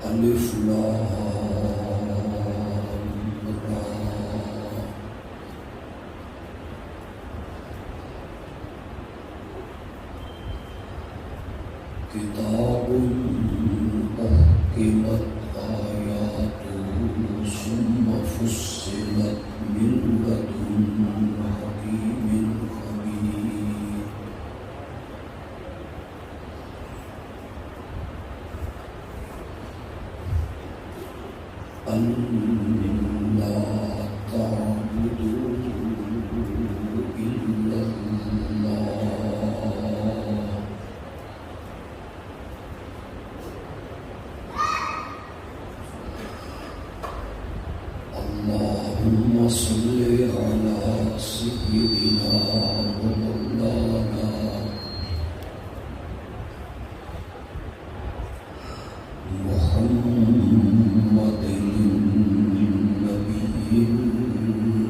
الف لام را کتاب احکمت آیاتہ ثم فصلت من لدن حکیم خبیر أَلَّا تَعْبُدُوا إِلَّا اللَّهَ اللهم صل على سيدنا ومولانا محمد النبي الأمي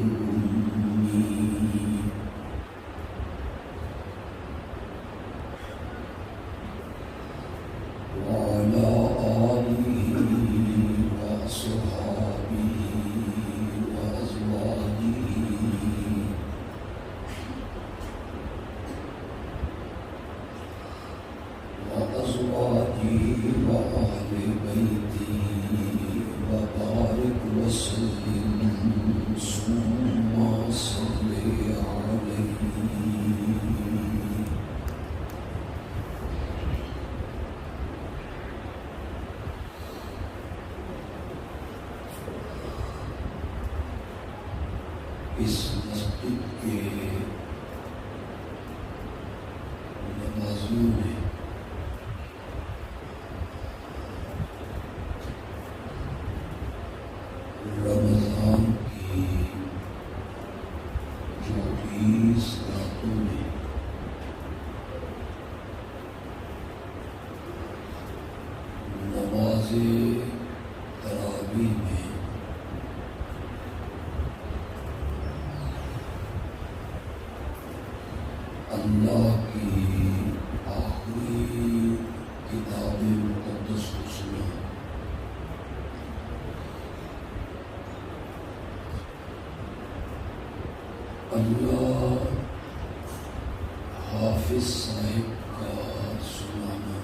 وعلى آله وأصحابه وأزواجه وأهل بيته وبارك وسلم ثم صل عليه اس مسجد کے نمازیوں نے رمضان کی 24 راتوں میں نماز تراویح میں اللہ کی آخری کتاب مقدس کو سنا. اللہ صاحب کا سنانا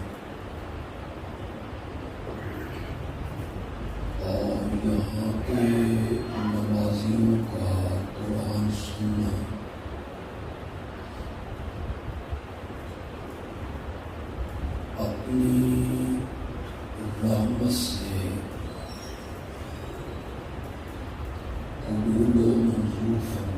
اور یہاں کے نمازیوں کا قرآن سننا اپنی رحمت سے قبول و منظور فرمانا۔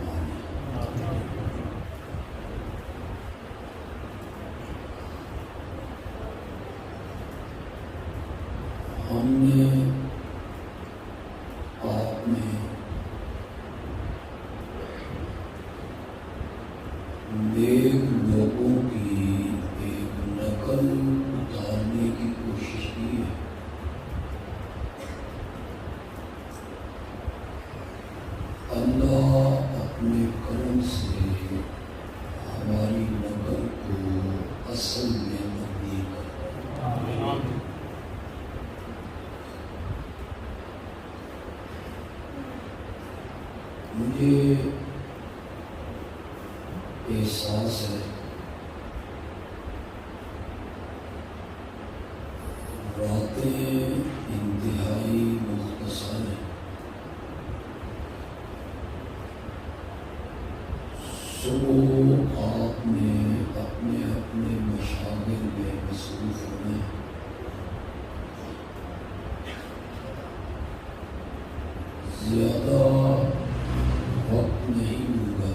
ہم نے آپ میں نیک لوگوں کی ایک نقل اتارنے کی کوشش کی ہے۔ اللہ اپنے کرم سے ہماری نقل کو اصل میں تبدیل کرے۔ مجھے احساس ہے راتیں انتہائی مختصر ہیں۔ صبح آپ نے اپنے اپنے مشاغل میں مصروف ہونا ہے۔ زیادہ وقت نہیں ہوگا،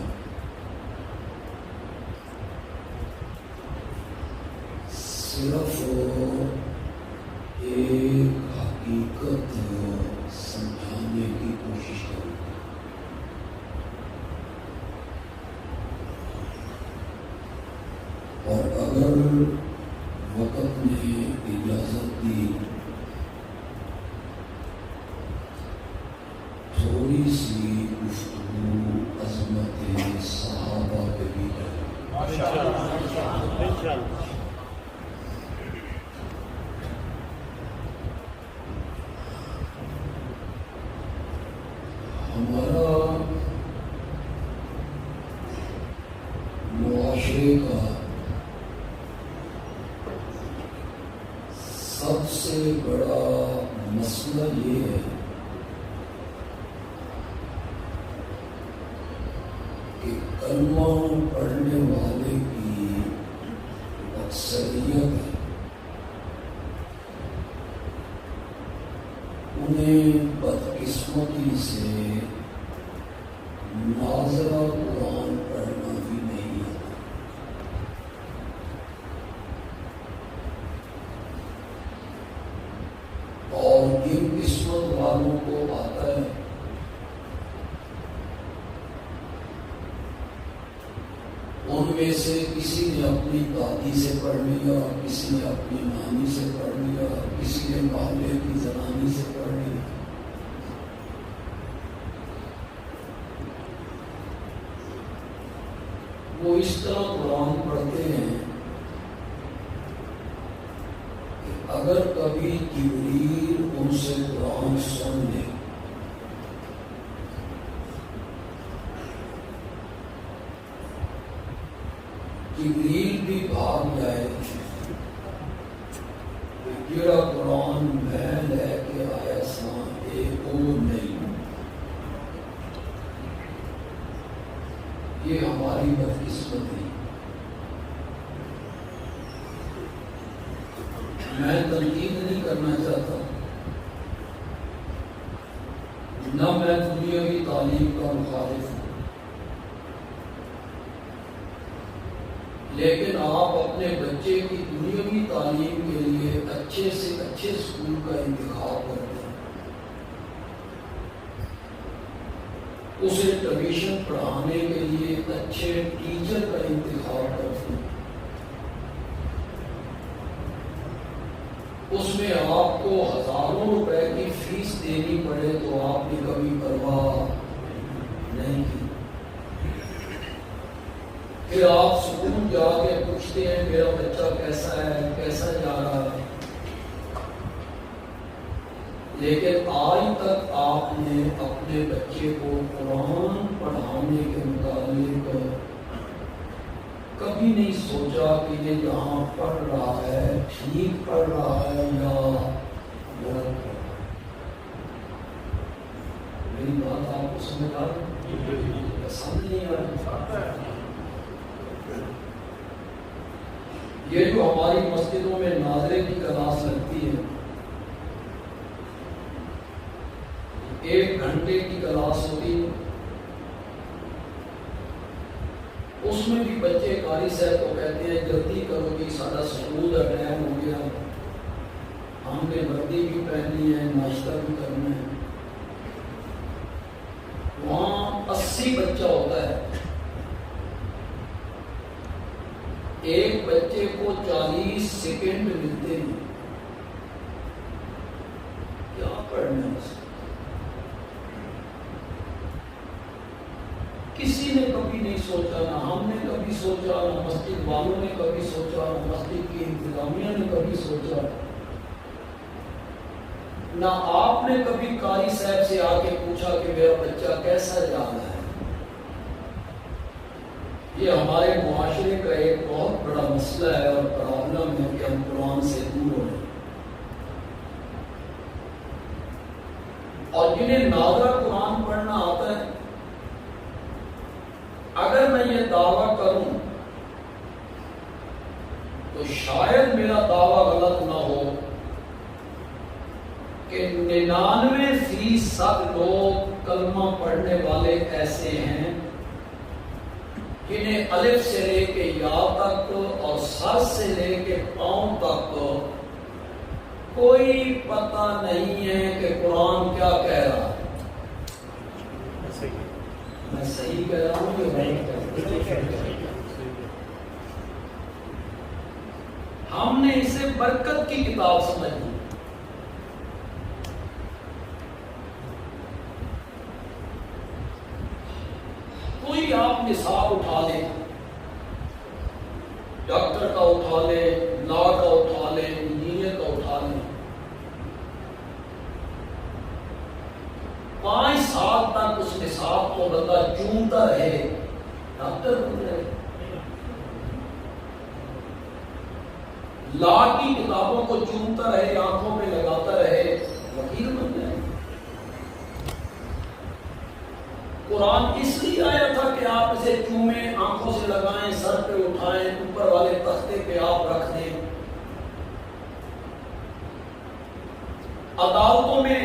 صرف ایک حقیقت سمجھانے کی کوشش کروں گا۔ اور اگر وقت نے اجازت دی تھوڑی سی گفتگو عظمت صحابہ پہ بھی کریں۔ ہمارا معاشرے کا سب سے بڑا مسئلہ یہ ہے کہ کلمہ پڑھنے والے کی اکثریت ہے، انہیں بدقسمتی سے ناظرہ قرآن پڑھنا بھی نہیں آتا۔ اور جن قسمت والوں کو آتا ہے ان میں سے کسی نے اپنی دادی سے پڑھ لیا، کسی نے اپنی نانی سے پڑھ لیا، کسی نے محلے کی زنانی سے پڑھ لیا۔ وہ اس طرح قرآن پڑھتے ہیں کہ اگر کبھی جبریل ان سے قرآن سن لے جبریل بھی بھاگ جائے کہ جڑا قرآن میں لے کے آیا سا ایک اور نہیں، یہ ہماری بدقسمتی۔ میں تنقید نہیں کرنا چاہتا، نہ میں دنیاوی تعلیم کا مخالف ہوں، لیکن آپ اپنے بچے کی دنیاوی تعلیم کے لیے اچھے سے اچھے اسکول کا انتخاب کرتے ہیں، اسے ٹیوشن پڑھانے کے لیے اچھے ٹیچر کا انتخاب کرتے ہیں، اس میں آپ کو ہزاروں روپے کی فیس دینی پڑے تو آپ نے کبھی پرواہ نہیں کی۔ پھر آپ سکول جا کے پوچھتے ہیں میرا بچہ کیسا ہے، کیسا جا رہا ہے، لیکن آج تک آپ نے اپنے بچے کو قرآن پڑھانے کے متعلق کبھی نہیں سوچا کہ یہ جہاں پڑھ رہا ہے ٹھیک پڑھ رہا ہے یا غلط پڑھ رہا ہے. میری بات آپ کو سمجھ آ رہی ہے؟ سمجھ نہیں آ رہی؟ یہ جو ہماری مسجدوں میں ناظرے کی کلاس لگتی ہے، 1 گھنٹے کی کلاس ہوتی ہے، اس میں بھی بچے قاری صاحب کو کہتے ہیں جلدی کرو کہ سارا سکول کا ٹائم ہو گیا، ہم نے وردی بھی پہنی ہے، ناشتہ بھی کرنا ہے. وہاں 80 بچہ ہوتا ہے، ایک بچے کو 40 سیکنڈ ملتے ہیں. کیا پڑھنا ہے؟ کسی نے کبھی نہیں سوچا، نہ ہم نے کبھی سوچا، نہ مسجد والوں نے کبھی سوچا، نہ مسجد کی انتظامیہ نے کبھی سوچا، نہ آپ نے کبھی قاری صاحب سے آ کے پوچھا کہ میرا بچہ کیسا جا رہا ہے. یہ ہمارے معاشرے کا ایک بہت بڑا مسئلہ ہے اور پرابلم ہے کہ ہم قرآن سے دور ہو رہے ہیں. اور جنہیں ناظرہ قرآن پڑھنا آتا ہے، اگر میں یہ دعویٰ کروں تو شاید میرا دعویٰ غلط نہ ہو کہ 99% لوگ کلمہ پڑھنے والے ایسے ہیں جنہیں الف سے لے کے یا تک اور سر سے لے کے پاؤں تک کوئی پتہ نہیں ہے کہ قرآن کیا کہہ رہا ہے. میں صحیح کہہ رہا ہوں کہ نہیں کہہ رہا؟ ہم نے اسے برکت کی کتاب سمجھ لی. کوئی آپ نصاب اٹھا لے، ڈاکٹر کا اٹھا لے، لا کا اٹھا لے، انجینئر کا اٹھا لے، 5 سال تک اس نصاب کو بندہ چومتا رہے، ڈاکٹر بن جائے. لا کی کتابوں کو چومتا رہے، آنکھوں پہ لگاتا رہے، وکیل بن جائے. قرآن اس لیے آیا تھا کہ آپ اسے چومیں، آنکھوں سے لگائیں، سر پہ اٹھائیں، اوپر والے تختے پہ آپ رکھ دیں. عدالتوں میں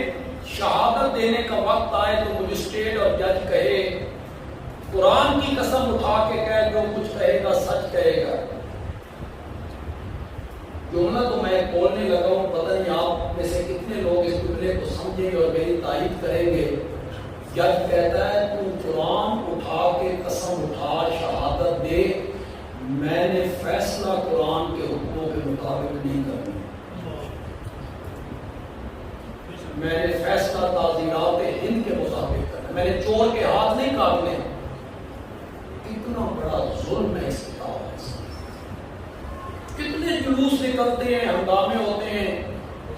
شہادت دینے کا وقت آئے تو مجسٹریٹ اور جج کہے قرآن کی قسم اٹھا کے کہے جو کچھ کہے گا سچ کہے گا. جملہ تو میں بولنے لگا ہوں، پتہ نہیں آپ میں سے کتنے لوگ اس جملے کو سمجھیں گے اور میری تائید کریں گے. جج کہتا ہے تو قرآن اٹھا کے قسم اٹھا، شہادت دے، میں نے فیصلہ قرآن کے حکموں کے مطابق نہیں کرنا، میں نے فیصلہ تعزیرات ہند کے مطابق کرنا، میں نے چور کے ہاتھ نہیں کاٹنے. کتنا بڑا ظلم ہے اس کتاب میں. کتنے جلوس نکلتے ہیں، ہنگامے ہوتے ہیں،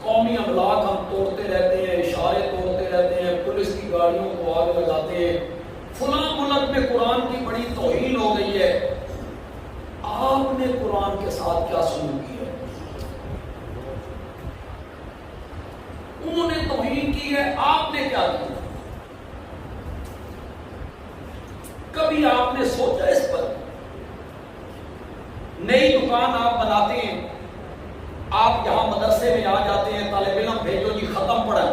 قومی املاک ہم توڑتے رہتے ہیں، اشارے توڑتے رہتے ہیں، پولیس کی گاڑیوں کو آگ لگاتے ہیں. فلاں ملک میں قرآن کی بڑی توہین ہو گئی ہے. آپ نے قرآن کے ساتھ کیا سلوک کیا؟ انہوں نے توہین کی ہے، آپ نے کیا کیا؟ کبھی آپ نے سوچا اس پر؟ نئی دکان آپ بناتے ہیں، آپ یہاں مدرسے میں آ جاتے ہیں، طالب علم بھیجو جی ختم پڑھیں.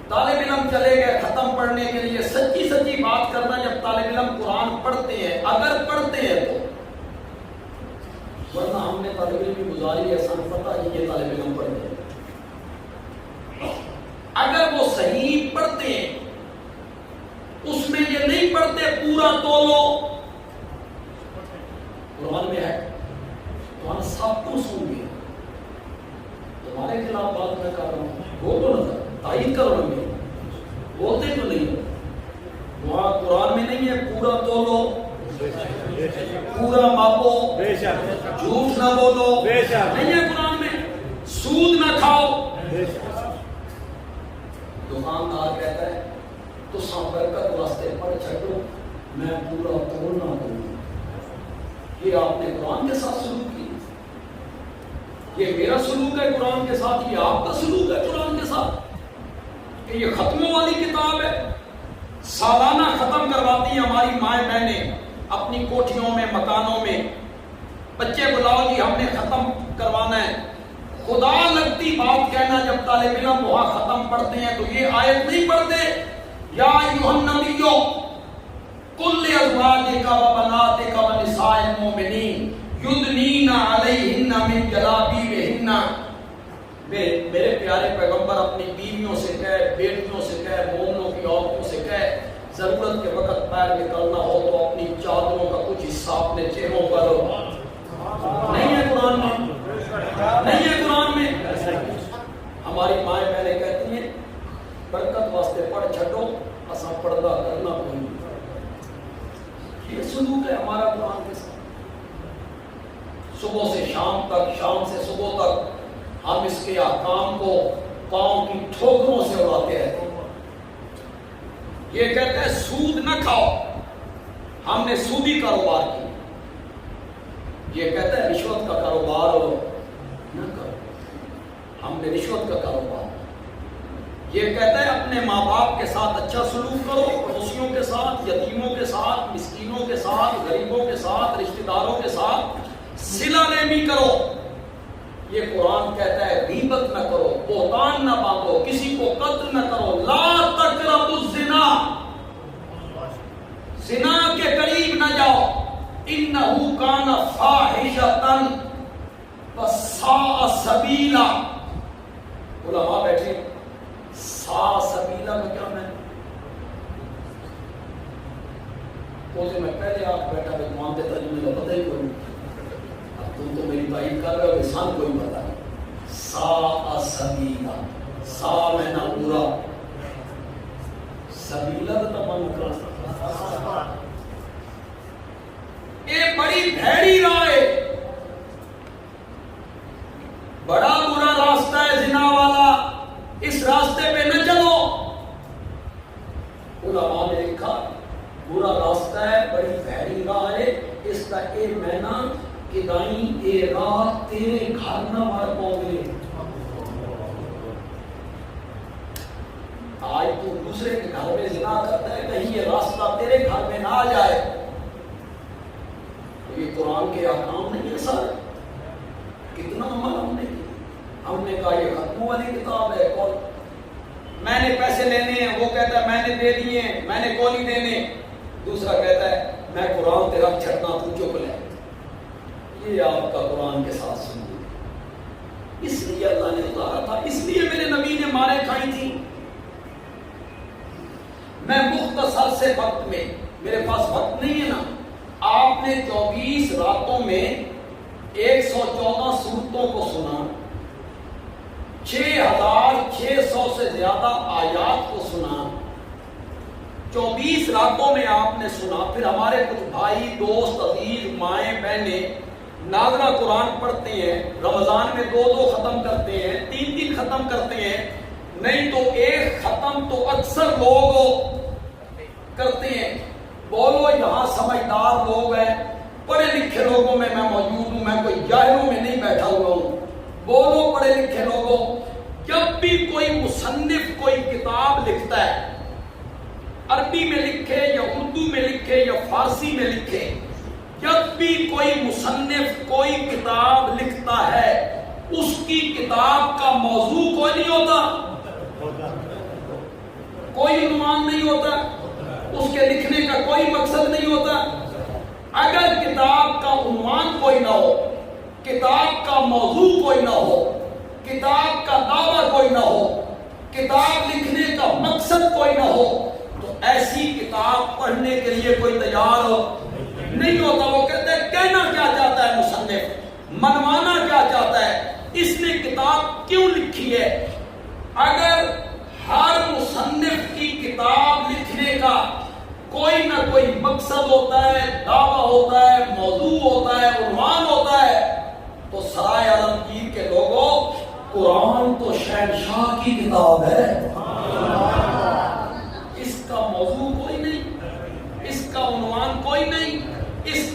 طالب علم چلے گئے ختم پڑھنے کے لیے. سچی سچی بات کرنا، جب طالب علم قرآن پڑھتے ہیں، اگر پڑھتے ہیں تو، ورنہ ہم نے طالب علم کی گزاری ہے سن فتح جی یہ طالب علم پڑھتے ہیں. اگر وہ صحیح پڑھتے ہیں، اس میں یہ نہیں پڑھتے پورا تولو. قرآن میں ہے تمہارا سب کچھ سن گیا. تمہارے خلاف بات میں کر رہا ہوں، بولو نا، تائید کرو نا. بولتے تو نہیں. وہاں قرآن میں نہیں ہے پورا تولو، پورا ماپو، جھوٹ نہ بولو، نہیں ہے قرآن میں. سود نہ کھاؤ. دکاندار کہتا ہے تو برکت واسطے پڑھ چھڈو، میں پورا توڑنا کروں گا. یہ آپ نے قرآن کے ساتھ سلوک کی. یہ میرا سلوک ہے قرآن کے ساتھ, یہ آپ کا سلوک ہے قرآن کے ساتھ کہ یہ ختموں والی کتاب ہے. سالانہ ختم کرواتی ہیں ہماری مائیں بہنیں اپنی کوٹھیوں میں, مکانوں میں. بچے بلاؤ جی ہم نے ختم کروانا ہے. خدا لگتی بات کہنا جب طالب علم وہاں ختم پڑھتے ہیں تو یہ آیت نہیں پڑھتے یا ایھا النبی قل لازواجک و بناتک و نساء المؤمنین یدنین علیہن من جلابیبہن. میرے پیارے پیغمبر اپنی بیویوں سے کہے, بیٹیوں سے کہے, مومنوں کی عورتوں سے کہے ضرورت کے وقت پیر نکلنا ہو تو اپنی چادروں کا کچھ حصہ اپنے چہروں پر. نہیں ہے قرآن میں, نہیں ہے قرآن میں. ہماری مائیں بہنیں کہتی ہیں برکت واسطے پڑھ چھڈو, اساں پردہ کرنا کوئی نہیں. یہ سلوک ہے ہمارا قرآن کے ساتھ. صبح سے شام تک, شام سے صبح تک ہم اس کے احکام کو پاؤں کی ٹھوکروں سے اڑاتے رہتے ہیں. یہ کہتے ہیں سود نہ کھاؤ, ہم نے سودی کاروبار کی. یہ کہتا ہے رشوت کا کاروبار نہ کرو, ہم نے رشوت کا کاروبار. یہ کہتا ہے اپنے ماں باپ کے ساتھ اچھا سلوک کرو, پڑوسیوں کے ساتھ, یتیموں کے ساتھ, مسکینوں کے ساتھ, غریبوں کے ساتھ, رشتہ داروں کے ساتھ صلہ رحمی کرو. یہ قرآن کہتا ہے غیبت نہ کرو, بہتان نہ باندھو, کسی کو قتل نہ کرو. لا تقربوا الزنا, زنا کے قریب نہ جاؤ. انہو کان فاحشۃ وساء سبیلا. علماء بیٹھے, سا سبیلا کا کیا میں اسے میں پہلے آپ بیٹھا کہ مانتے ترجمے کا پتہ ہی کوئی. اب تم تو میری تائید کر رہے ہو, انسان کوئی پتہ نہیں. سا سبیلا, سا میں نہ برا, سبیلا تو من کرا. یہ بڑی بھیڑی راہ ہے, بڑا برا راستہ ہے زنا والا, اس راستے پہ نہ چلو. علماء نے لکھا برا راستہ ہے, بڑی بھیڑی راہ ہے, اس کا اے مینا کہ دائیں اے راہ تیرے گھر نہ مر پاؤں. آج تو دوسرے کے گھر میں زنا کرتا ہے, کہیں یہ راستہ تیرے گھر میں نہ آ جائے. یہ قرآن کے احکام نہیں ہے سارے. کتنا عمل ہم نے کیا. ہم نے کہا یہ ختموں والی کتاب ہے, اور میں نے پیسے لینے ہیں, وہ کہتا ہے میں نے دے دیے ہیں, میں نے کو نہیں دینے. دوسرا کہتا ہے میں قرآن تیرا چھٹنا, تو چپ لے. یہ آپ کا قرآن کے ساتھ سنو. اس لیے اللہ نے اتارا تھا, اس لیے میرے نبی نے مارے کھائی تھی. میں مختصر سے وقت میں, میرے پاس وقت نہیں ہے نا, آپ نے 24 راتوں میں 114 سورتوں کو سنا, 6600 سے زیادہ آیات کو سنا. 24 راتوں میں آپ نے سنا. پھر ہمارے کچھ بھائی, دوست, عزیز, مائیں بہنیں ناظرہ قرآن پڑھتے ہیں, رمضان میں 2 ختم کرتے ہیں, 3 ختم کرتے ہیں, نہیں تو ایک ختم تو اکثر لوگ کرتے ہیں. بولو یہاں سمجھدار لوگ ہیں, پڑھے لکھے لوگوں میں موجود ہوں, میں کوئی جاہلوں میں نہیں بیٹھا ہوا ہوں. بولو پڑھے لکھے لوگوں, جب بھی کوئی مصنف کوئی کتاب لکھتا ہے, عربی میں لکھے یا اردو میں لکھے یا فارسی میں لکھے, جب بھی کوئی مصنف کوئی کتاب لکھتا ہے, اس کی کتاب کا موضوع کوئی نہیں ہوتا, کوئی عنوان نہیں ہوتا, اس کے لکھنے کا کوئی مقصد نہیں ہوتا. اگر کتاب کا عنوان کوئی نہ ہو, کتاب کا موضوع کوئی نہ ہو, کتاب کا دعویٰ کوئی نہ ہو, کتاب لکھنے کا مقصد کوئی نہ ہو, تو ایسی کتاب پڑھنے کے لیے کوئی تیار نہیں ہوتا. وہ کہتے ہیں کہنا کیا چاہتا ہے مصنف, منوانا کیا چاہتا ہے, اس نے کتاب کیوں لکھی ہے. اگر ہر مصنف کی کتاب لکھنے کا کوئی نہ کوئی مقصد ہوتا ہے, دعویٰ ہوتا ہے, موضوع ہوتا ہے, عنوان ہوتا ہے, تو سرائے عالمگیر کے لوگوں, قرآن تو شہنشاہ کی کتاب ہے, اس کا موضوع کوئی نہیں, اس کا عنوان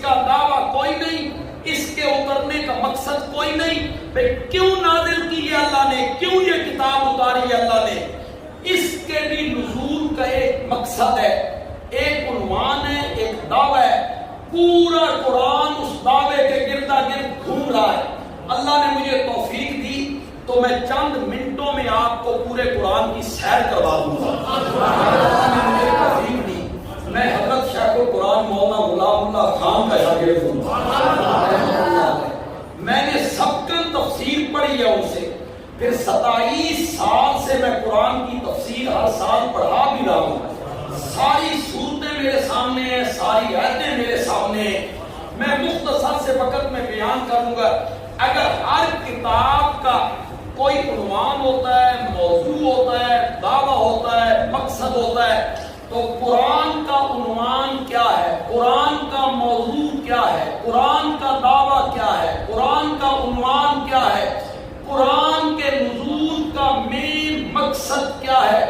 کا دعویٰ کوئی نہیں، اس کے اترنے کا مقصد کوئی نہیں. بھئی کیوں نازل کی ہے اللہ نے، کیوں یہ کتاب اتاری ہے اللہ نے؟ اس کے بھی نزول کا ایک مقصد ہے، ایک عنوان ہے، ایک دعویٰ ہے. پورا قرآن اس دعوے کے گردا گرد گھوم رہا ہے. اللہ نے مجھے توفیق دی تو میں چند منٹوں میں آپ کو پورے قرآن کی سیر کروا دوں گا. اللہ نے مجھے توفیق دی، میں حضرت شیخ القرآن مولانا غلام اللہ خان کا شاگرد ہوں. میں نے سب کا تفسیر پڑھی ہے ان سے، پھر 27 سال سے میں قرآن کی تفسیر ہر سال پڑھا بھی رہا ہوں. ساری صورتیں میرے سامنے ہیں، ساری آیتیں میرے سامنے ہیں. میں مختصر سے وقت میں بیان کروں گا. اگر ہر کتاب کا کوئی عنوان ہوتا ہے، موضوع ہوتا ہے، دعویٰ ہوتا ہے، مقصد ہوتا ہے، تو قرآن کا عنوان کیا ہے، قرآن کا موضوع کیا ہے، قرآن کا دعویٰ کیا ہے، قرآن کا عنوان کیا ہے، قرآن کے نزول کا مین مقصد کیا ہے.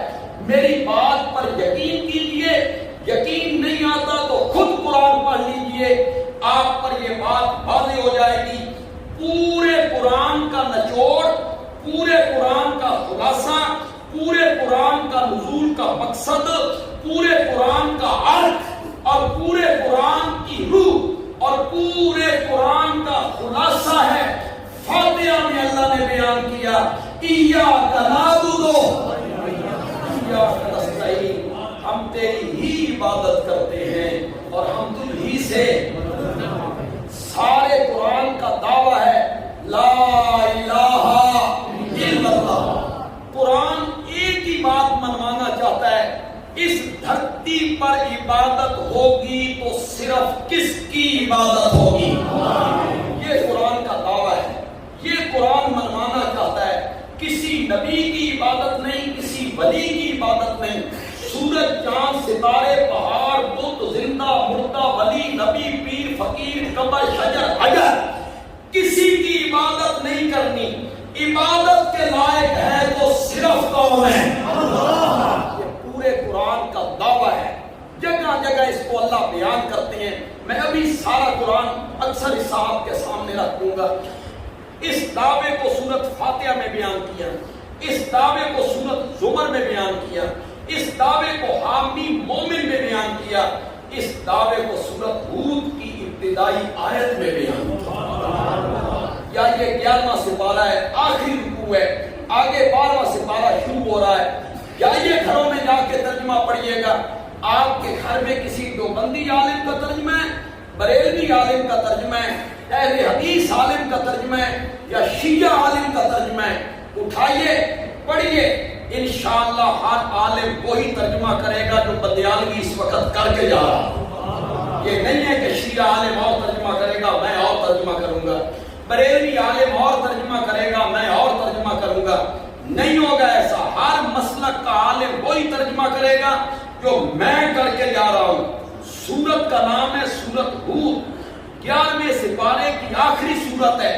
میری بات پر یقین کیجئے، یقین نہیں آتا تو خود قرآن پڑھ لیجئے، آپ پر یہ بات واضح ہو جائے گی. پورے قرآن کا نچوڑ، پورے قرآن کا خلاصہ، پورے قرآن کا نزول کا مقصد، پورے قرآن کا عرض اور پورے قرآن کی روح اور پورے قرآن کا خلاصہ ہے. فاتحہ میں اللہ نے بیان کیا، ایاک نعبد و ایاک نستعین، ہم تیری ہی عبادت کرتے ہیں اور ہم تجھ ہی سے. سارے قرآن کا دعویٰ ہے لا الہ الا اللہ. قرآن ایک ہی بات منوانا چاہتا ہے، اس دھرتی پر عبادت ہوگی تو صرف کس کی عبادت ہوگی؟ یہ قرآن کا دعویٰ ہے. یہ قرآن منوانا چاہتا ہے کسی نبی کی عبادت نہیں، کسی ولی کی عبادت نہیں. سورج، چاند، ستارے، پہاڑ، بت، زندہ، مردہ، ولی، نبی، پیر، فقیر، قبر، شجر، حجر، کسی کی عبادت نہیں کرنی. عبادت کے لائق ہے تو صرف کون ہے؟ اللہ. یہ پورے قرآن کا دعویٰ ہے. جگہ جگہ اس کو اللہ بیان کرتے ہیں. میں ابھی سارا قرآن اکثر اس صاحب کے سامنے رکھ دوں گا. اس دعوے کو سورت فاتحہ میں بیان کیا، اس دعوے کو سورت زمر میں بیان کیا، اس دعوے کو حامی مومن میں بیان کیا، اس دعوے کو سورت ہود کی ابتدائی آیت میں بیان کیا. یا یہ 11واں سپارہ ہے، آخری رکوع ہے، آگے 12واں سپارہ شروع ہو رہا ہے. یا یہ گھروں میں جا کے ترجمہ پڑھیے گا. آپ کے گھر میں کسی دیوبندی عالم کا ترجمہ ہے، بریلوی عالم کا ترجمہ ہے، اہل حدیث عالم کا ترجمہ ہے یا شیعہ عالم کا ترجمہ ہے، اٹھائیے پڑھیے. انشاءاللہ ہر عالم وہی ترجمہ کرے گا جو بدیالوی اس وقت کر کے جا رہا. یہ نہیں ہے کہ شیعہ عالم اور ترجمہ کرے گا میں اور ترجمہ کروں گا، بریلوی عالم اور ترجمہ کرے گا میں اور ترجمہ کروں گا. نہیں ہوگا ایسا. ہر مسلک کا عالم وہی ترجمہ کرے گا جو میں کر کے جا رہا ہوں. سورت کا نام ہے سورت ہود، 11ویں سپارے کی آخری سورت ہے.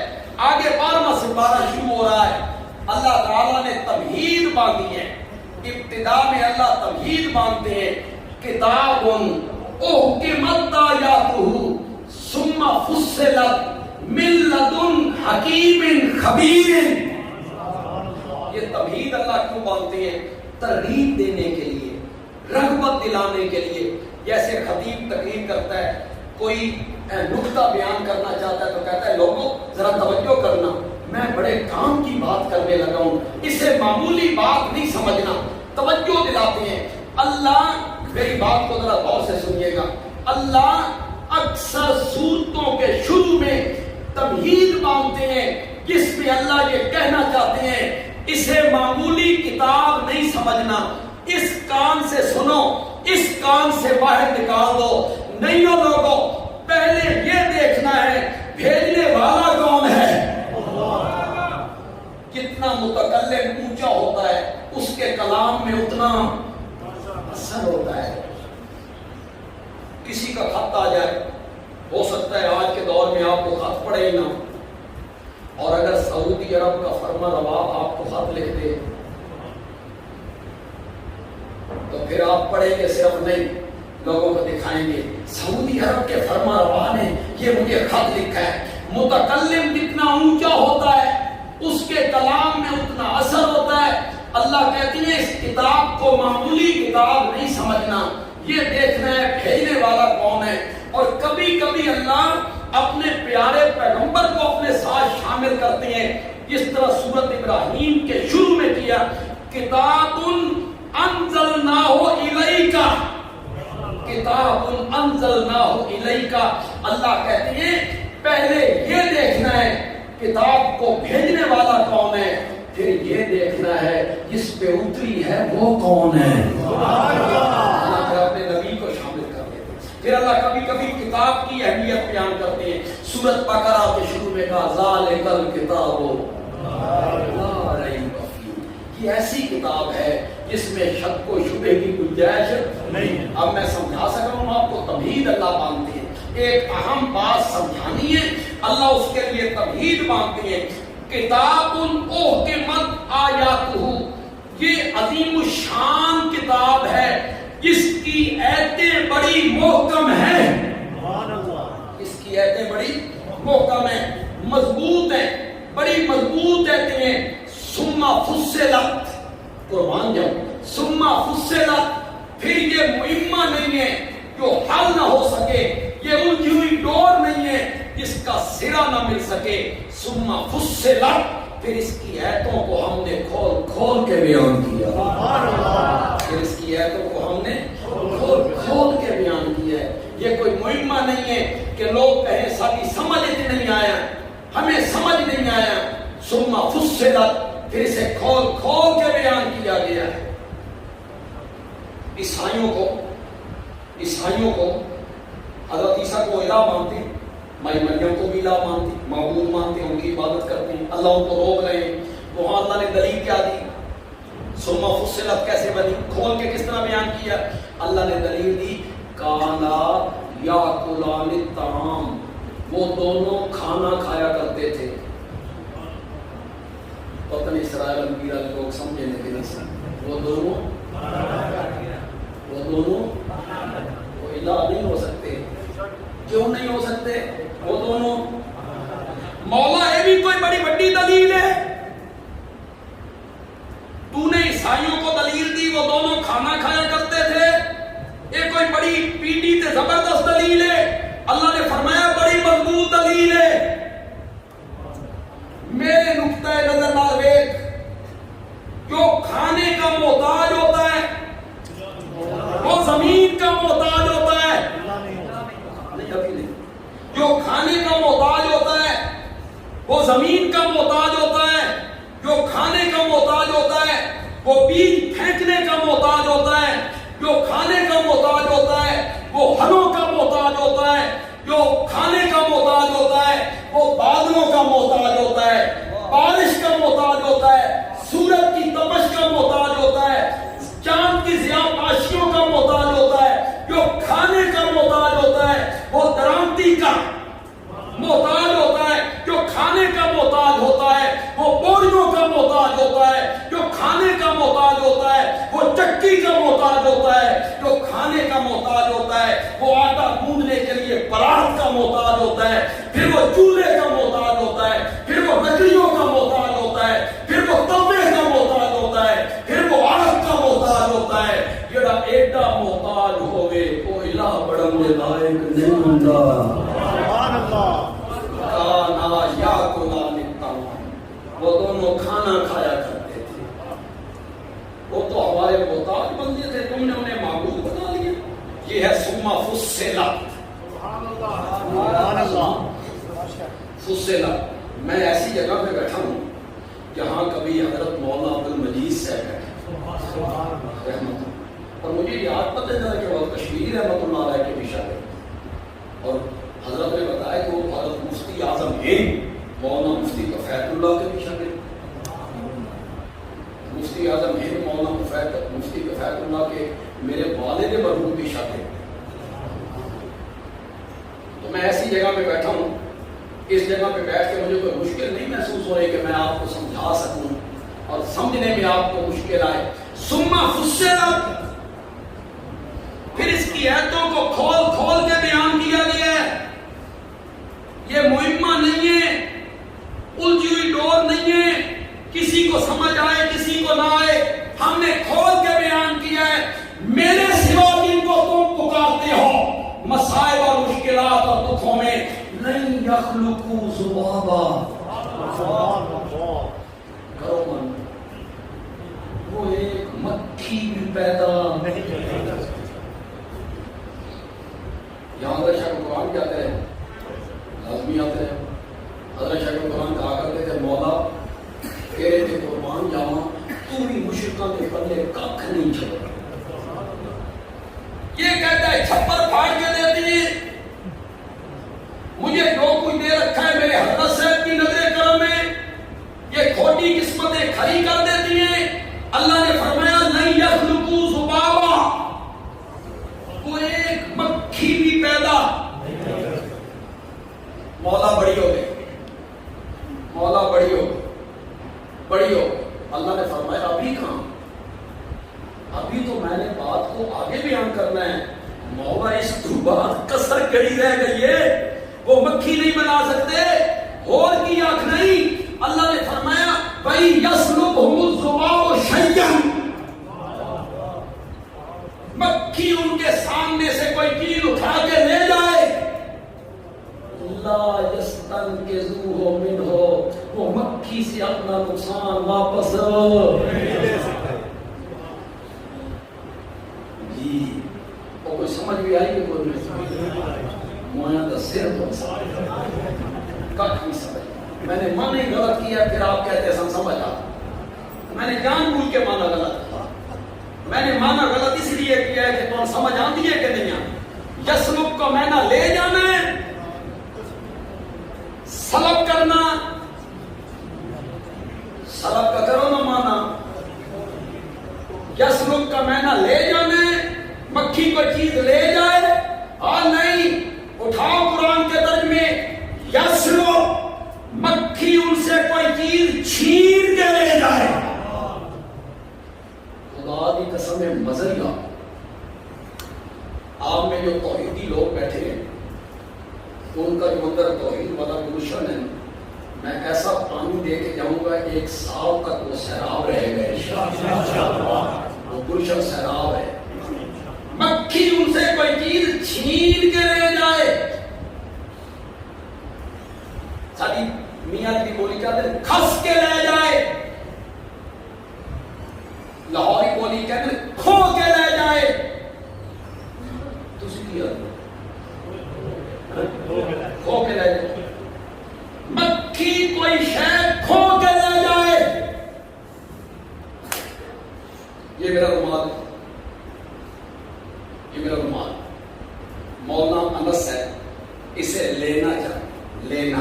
آگے 12واں سپارہ شروع ہو رہا ہے. اللہ تعالیٰ نے تمہید باندھی ہے. ابتدا میں اللہ تمہید باندھتے ہیں، کتاب احکمت آیاتہ ثم فصلت من لدن حکیم خبیر. یہ تمہید اللہ کیوں باندھتے ہیں؟ ترغیب دینے کے لیے، رغبت دلانے کے لیے. جیسے خطیب تقریر کرتا ہے، کوئی نکتہ بیان کرنا چاہتا ہے تو کہتا ہے لوگوں ذرا توجہ کرنا، میں بڑے کام کی بات کرنے لگا ہوں، اسے معمولی بات نہیں سمجھنا، توجہ دلاتے ہیں. اللہ، میری بات کو ذرا غور سے سنیے گا، اللہ اکثر صورتوں کے شروع میں تمہید باندھتے ہیں جس میں اللہ یہ کہنا چاہتے ہیں اسے معمولی کتاب نہیں سمجھنا، اس کان سے سنو، اس کان سے باہر نکال دو. نہیں ہو لوگوں، پہلے یہ دیکھنا ہے بھیجنے والا کون ہے. جتنا متکلم اونچا ہوتا ہے اس کے کلام میں اتنا اثر ہوتا ہے. کسی کا خط آ جائے، ہو سکتا ہے آج کے دور میں آپ کو خط پڑے ہی نہ، اور اگر سعودی عرب کا فرما روا آپ کو خط لکھ دے تو پھر آپ پڑھیں گے صرف نہیں، لوگوں کو دکھائیں گے سعودی عرب کے فرما روا نے یہ مجھے خط لکھا ہے. متکلم جتنا اونچا ہوتا ہے اس کے کلام میں اتنا اثر ہوتا ہے. اللہ کہتی ہے اس کتاب کو معمولی کتاب نہیں سمجھنا, یہ دیکھنا ہے بھیجنے والا کون ہے. اور کبھی کبھی اللہ اپنے پیارے پیغمبر کو اپنے ساتھ شامل کرتے ہیں, جس طرح سورۃ ابراہیم کے شروع میں کیا, کتاب انزلناہ الیک, کتاب انزلناہ الیک. اللہ کہتے ہیں پہلے یہ دیکھنا ہے کتاب کو بھیجنے والا کون ہے, پھر یہ دیکھنا ہے جس پہ اتری ہے وہ کون ہے. اللہ اپنے نبی کو شامل کر دیتے. پھر اللہ کبھی کبھی کتاب کی اہمیت بیان کرتے ہیں. سورۃ بقرہ کے شروع میں کہا ذالک الکتاب لا ریب فیہ, یہ ایسی کتاب ہے جس میں شک و شبہ کی گنجائش نہیں. اب میں سمجھا سکتا ہوں آپ کو, تمہید اللہ مانتے ہیں. ایک اہم بات سمجھانی ہے, اللہ اس کے لیے تمہید مانتے ہیں. کتاب احکمت آیاتہ, یہ عظیم الشان کتاب ہے جس کی ایتیں بڑی محکم ہیں. اس کی ایتیں بڑی محکم ہیں, مضبوط ہیں, بڑی مضبوط ایتیں ہیں. ثم فصلت, قربان جاؤ, ثم فصلت, پھر یہ معمہ نہیں ہے جو حل نہ ہو سکے, یہ الجھی ہوئی ڈور نہیں ہے جس کا سرا نہ مل سکے. ثم فصلت, پھر اس کی آیتوں کو ہم نے کھول کھول کے بیان کیا. پھر اس کی آیتوں کو ہم نے کھول کھول کے بیان کیا ہے. یہ کوئی معمہ نہیں ہے کہ لوگ کہیں سبھی سمجھ نہیں آیا, ہمیں سمجھ نہیں آیا. ثم فصلت, پھر اسے کھول کھول کے بیان کیا گیا ہے. عیسائیوں کو حضرت عیسیٰ کو الہ مانتے ہیں, مائی مریم کو بھی الہ مانتے ہیں, معبود مانتے ہیں, ان کی عبادت کرتے ہیں. اللہ ان کو روک رہے ہیں. وہاں اللہ نے دلیل کیا دی, ثم فصلت کیسے بنی, کھول کے کس طرح بیان کیا. اللہ نے دلیل دی, کانا یاکلان الطعام, وہ دونوں کھانا کھایا کرتے تھے. پتہ نہیں اسرائیل انبیاء والے لوگ سمجھے نہیں کہ وہ دونوں وہ الہ نہیں ہو سکتے. کیوں نہیں ہو سکتے وہ دونوں؟ مولا یہ بھی کوئی بڑی بڑی دلیل ہے. تو نے عیسائیوں کو دلیل دی وہ دونوں کھانا کھایا کرتے تھے, یہ کوئی بڑی پیٹی تے زبردست دلیل ہے. اللہ نے فرمایا بڑی مضبوط دلیل ہے. میرے نقطۂ نظر نال دیکھ, جو کھانے کا محتاج ہوتا ہے وہ زمین کا محتاج ہوتا ہے. جو کھانے کا محتاج ہوتا ہے وہ زمین کا محتاج ہوتا ہے. جو کھانے کا محتاج ہوتا ہے وہ بیج پھینکنے کا محتاج ہوتا ہے. جو کھانے کا محتاج ہوتا ہے وہ ہلوں کا محتاج ہوتا ہے. جو کھانے کا محتاج ہوتا ہے وہ بادلوں کا محتاج ہوتا ہے, بارش کا محتاج ہوتا ہے, سورج کی تپش کا محتاج ہوتا ہے, چاند کی ضیاء پاشیوں کا محتاج ہوتا ہے. جو کھانے کا محتاج ہوتا ہے وہ درامتی کا محتاج ہوتا ہے. جو کھانے کا محتاج ہوتا ہے وہ بوریوں کا محتاج ہوتا ہے. جو کھانے کا محتاج ہوتا ہے وہ چکی کا محتاج ہوتا ہے. جو کھانے کا محتاج ہوتا ہے وہ آٹا گوندنے کے لیے پراٹھ کا محتاج ہوتا ہے. پھر وہ چولہے کا محتاج ہوتا ہے. پھر وہ لکڑیوں کا محتاج ہوتا ہے. پھر وہ توے کا محتاج ہوتا ہے. پھر وہ آگ کا محتاج ہوتا ہے. جڑا ایڈا محتاج ہوئے وہ الہ بڑھن دے لائق نہیں ہوندا. سبحان اللہ. کانا یاکلان الطعام, وہ دونوں کھانا کھایا کرتے تھے. وہ تو ہمارے محتاج بندے تھے, تم نے انہیں معبود بنا لیا. یہ ہے ثم فصلت. سبحان اللہ. فصلت. میں ایسی جگہ پہ بیٹھا ہوں جہاں کبھی حضرت مولانا عبد المجید صاحب بیٹھے رحمت, اور مجھے یاد پتہ چلا کہ وہ کشمیری رحمت اللہ علیہ کے بھی شاگرد, اور حضرت نے بتایا کہ وہ حضرت مفتی اعظم ہند مولانا مفتی کفایت اللہ کے بھی شاگرد. مفتی اعظم ہند مولانا مفتی کفایت اللہ کے میرے والد مرحوم بھی شاگرد. تو میں ایسی جگہ پہ بیٹھا ہوں, اس جگہ پہ بیٹھ کے مجھے کوئی مشکل نہیں محسوس ہو رہی کہ میں آپ کو سمجھا سکوں اور سمجھنے میں آپ کو مشکل آئے. ثم فصلت, پھر اس کی آیتوں کو کھول کھول کے بیان کیا گیا ہے. کسی کو سمجھ آئے کسی کو نہ آئے، ہم نے کھول کے بیان کیا ہے۔ میرے سوا جن کو تم پکارتے ہو مسائل اور مشکلات اور دکھوں میں، نہیں یخلقوا ذبابا، کرو من، وہ ایک مکھی بھی پیدا نہیں کرتا۔ یہاں حضرت شاہ قرآن کیا کہتے ہیں، لازمی آتے ہیں۔ حضرت شاہ قرآن کہا کرتے تھے مولا تیرے تے قربان جاواں، تو بھی مشرکاں کے پلے ککھ نہیں چھوڑا۔ یہ کہتا ہے چھپر پھاڑ کے دے دیے، مجھے جو کچھ دے رکھا ہے میرے حضرت صاحب کی نظر کرم میں، یہ کھوٹی قسمتیں کھڑی کر دیتی ہیں۔ اللہ نے فرمایا نہیں یخلقوا ذبابا، وہ ایک مکھی بھی پیدا۔ مولا بڑی ہو گئی، مولا بڑی ہو بڑی ہو۔ اللہ نے فرمایا ابھی کہاں، ابھی تو میں نے بات کو آگے بیان کرنا ہے۔ مولا اس تو بات کسر کڑی رہ گئی ہے، وہ مکھی نہیں بنا سکتے، اور کی آنکھ نہیں۔ اللہ نے فرمایا بھائی یسلبہم الذباب شیئا، مکھی ان کے سامنے سے کوئی چیز اٹھا کے لے جائے، لا یستنقذوہ منہ، وہ مکھی سے اپنا نقصان واپس جی۔ وہ کوئی سمجھ بھی آئی کہ کوئی نہیں، مویا دا سر تو کٹ نہیں سمجھ۔ میں نے معنی غلط کیا، پھر آپ کہتے ہیں سمجھ آ، میں نے جان بوجھ کے معنی غلط کیا، میں نے معنی غلط اس لیے کیا ہے کہ تم سمجھ آتی ہے کہ نہیں آتی۔ یسلب کا معنی لے جانا ہے، سلب کرنا، سلب کا کرو نا مانا، یسلب کا معنی لے جانا ہے، مکھی کو چیز لے جائے، اور نہیں اٹھاؤ قرآن کے ترجمے، یسلب مکھی ان سے کوئی چیز چھین کے لے جائے۔ خدا کی قسم ہے مزہ، آپ میں جو توحیدی لوگ بیٹھے ہیں ان کا جو اندر توحید والا گلشن ہے، میں ایسا پانی دے کے جاؤں گا 1 سال تک وہ سیراب رہے گا انشاءاللہ، وہ گلشن سیراب ہے۔ مکھی ان سے کوئی چیز چھین کے لے جائے، ساری میاں کی بولی کہتے ہیں کھس کے لے جائے، لاہوری بولی کہتے ہیں کھو کے لے جائے۔ تسی کیا کھو کے لے جائے، مکھی کوئی شے کھو کے لے جائے۔ یہ میرا رومال، یہ میرا رومال مولانا انس ہے، اسے لینا چاہتا، لینا،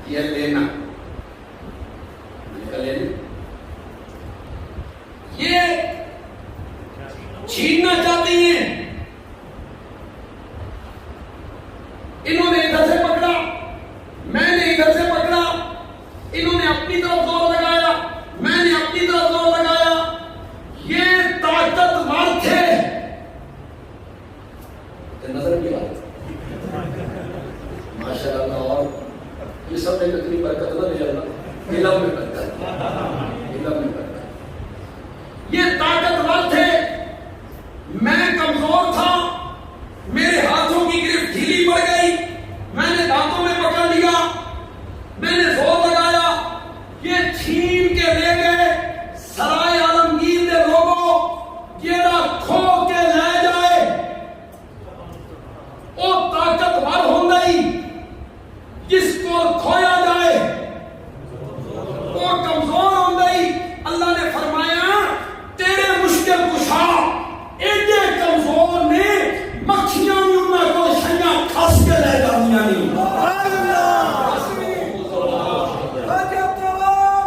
یہ لینا، میں نے کہا لینا، یہ چھیننا چاہتی ہیں۔ انہوں نے ادھر سے پکڑا، میں نے ادھر سے پکڑا، انہوں نے اپنی طرف زور لگایا، میں نے اپنی طرف زور لگایا، یہ طاقتور تھے۔ نظر نہیں آ ماشاء اللہ، اور یہ سب میں کتنی برکت نہ دے اللہ، علم میں برکت، علم میں برکت۔ یہ طاقتور تھے، میں کمزور تھا، میرے ہاتھوں کی گرفت ڈھیلی پڑ گئی، میں نے دانتوں میں پکڑ لیا، میں نے زور لگایا، یہ چھین کے لے گئے۔ سرائے عالمگیر دے لوگوں، جیڑا کھو کے لے جائے وہ طاقتور ہوندا ہی، جس کو کھویا جائے وہ کمزور ہوندا ہی۔ اللہ نے فرمایا تیرے مشکل کشا ایڈے کمزور نے، مکھیاں بھی انہاں کو شیاں کھس کے لے جانیاں نہیں۔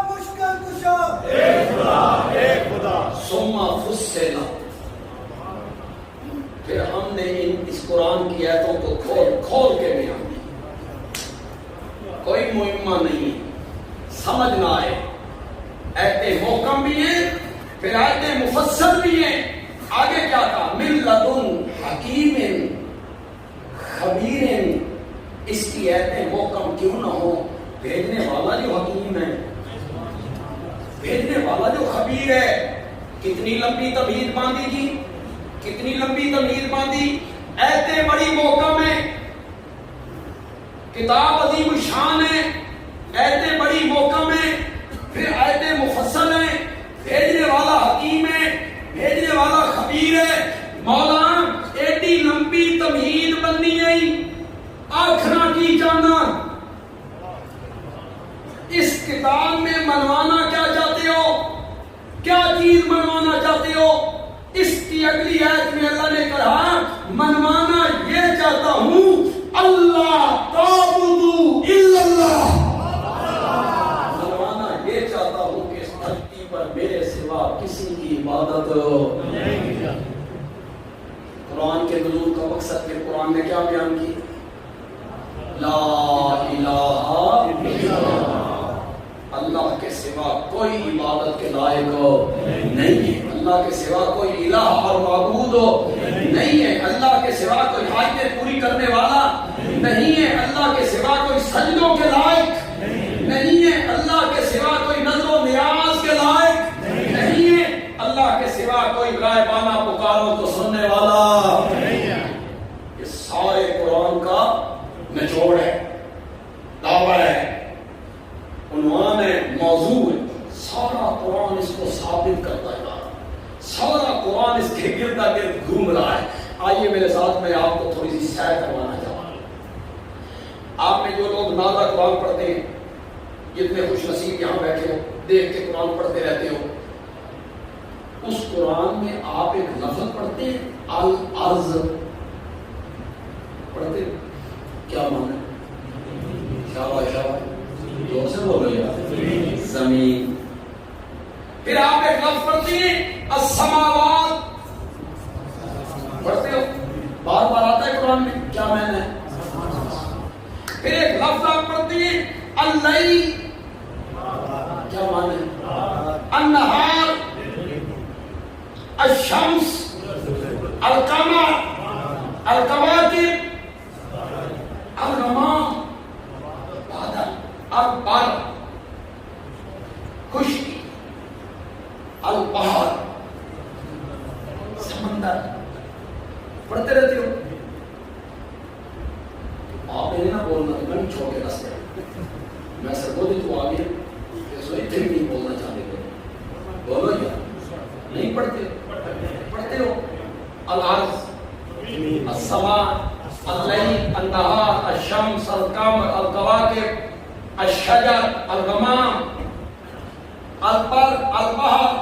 مشکل کشا ایک خدا ثم فصل۔ پھر ہم نے اس قرآن کی آیتوں کو کھول کھول کے بیان دی، کوئی مہمہ نہیں، سمجھ نہ آئے، آیتیں محکم بھی ہیں، پھر آیتیں مفصل بھی ہیں۔ آگے کیا کہا؟ من لدن حکیم خبیر، اس کی آیتیں محکم کیوں نہ ہو، بھیجنے والا جو حکیم ہے، بھیجنے والا جو خبیر ہے. کتنی لمبی تمہید باندھی جی, کتنی لمبی تمہید باندھی. ایتے بڑی محکم ہے, کتاب عظیم الشان ہے, ایتے بڑی محکم ہے, پھر ایتے مفصل ہیں, بھیجنے والا حکیم ہے, بھیجنے والا خبیر ہے. مولانا ایڈی لمبی تمہید بننی ہے, آخرا کی جانا. اس کتاب میں منوانا کیا چاہتے ہو, کیا چیز منوانا چاہتے ہو؟ اس کی اگلی آیت میں اللہ نے کہا منوانا یہ چاہتا ہوں اللہ تعبدوا الا اللہ. منوانا یہ چاہتا ہوں کہ اس دھرتی پر میرے سوا کسی کی عبادت نہیں. قرآن کے نزول کا مقصد پھر قرآن نے کیا بیان کی؟ لا الہ الا اللہ. اللہ کے سوا کوئی عبادت کے لائق نہیں ہے, اللہ کے سوا کوئی الہ اور معبود نہیں ہے, اللہ کے سوا کوئی حاجتیں پوری کرنے والا نہیں ہے, اللہ کے سوا کوئی سجدوں کے لائق نہیں ہے, اللہ کے سوا کوئی نظر و نیاز کے لائق نہیں ہے, اللہ کے سوا کوئی غائبانہ پکاروں کو سننے والا نہیں ہے. یہ سارے قرآن کا نچوڑ ہے, دعویٰ ہے, عنوان ہے, موضوع ہے. سارا قرآن اس کو ثابت کرتا ہے, سارا قرآن اس کے گرد گرد گھوم رہا ہے. آئیے میرے ساتھ میں آپ کو تھوڑی سی سیر کروانا چاہتا ہوں. آپ میں جو لوگ نازا قرآن پڑھتے ہیں, جتنے خوش نصیب یہاں بیٹھے ہو, دیکھ کے قرآن پڑھتے رہتے ہو, اس قرآن میں آپ ایک لفظ پڑھتے ہیں الارض, پڑھتے کیا معنی ہے؟ شاباش شاباش, زور سے بولو یار, زمین. پھر آپ ایک لفظ پڑھتے ہیں السماوات, پڑھتے ہو, بار بار آتا ہے قرآن میں, کیا معنی ہے؟ پھر ایک لفظ آپ پڑھتے ہیں اللیل, کیا معنی ہے؟ النہار, الشمس, القمر, الکواکب, الغمام, بادل, البر, خشکی, البحر, سمندر. پڑھتے رہتے ہو آپ نے نہ بولنا, میں چھوڑ کے راستے میں سربودی تو آگے اتنے بھی نہیں بولنا چاہتے ہو, بولو یا نہیں پڑھتے؟ پڑھتے ہو. الارض, السماء, اللیل, النہار, الشمس, القمر, الکواکب, الشجر, الغمام, البر, البحر,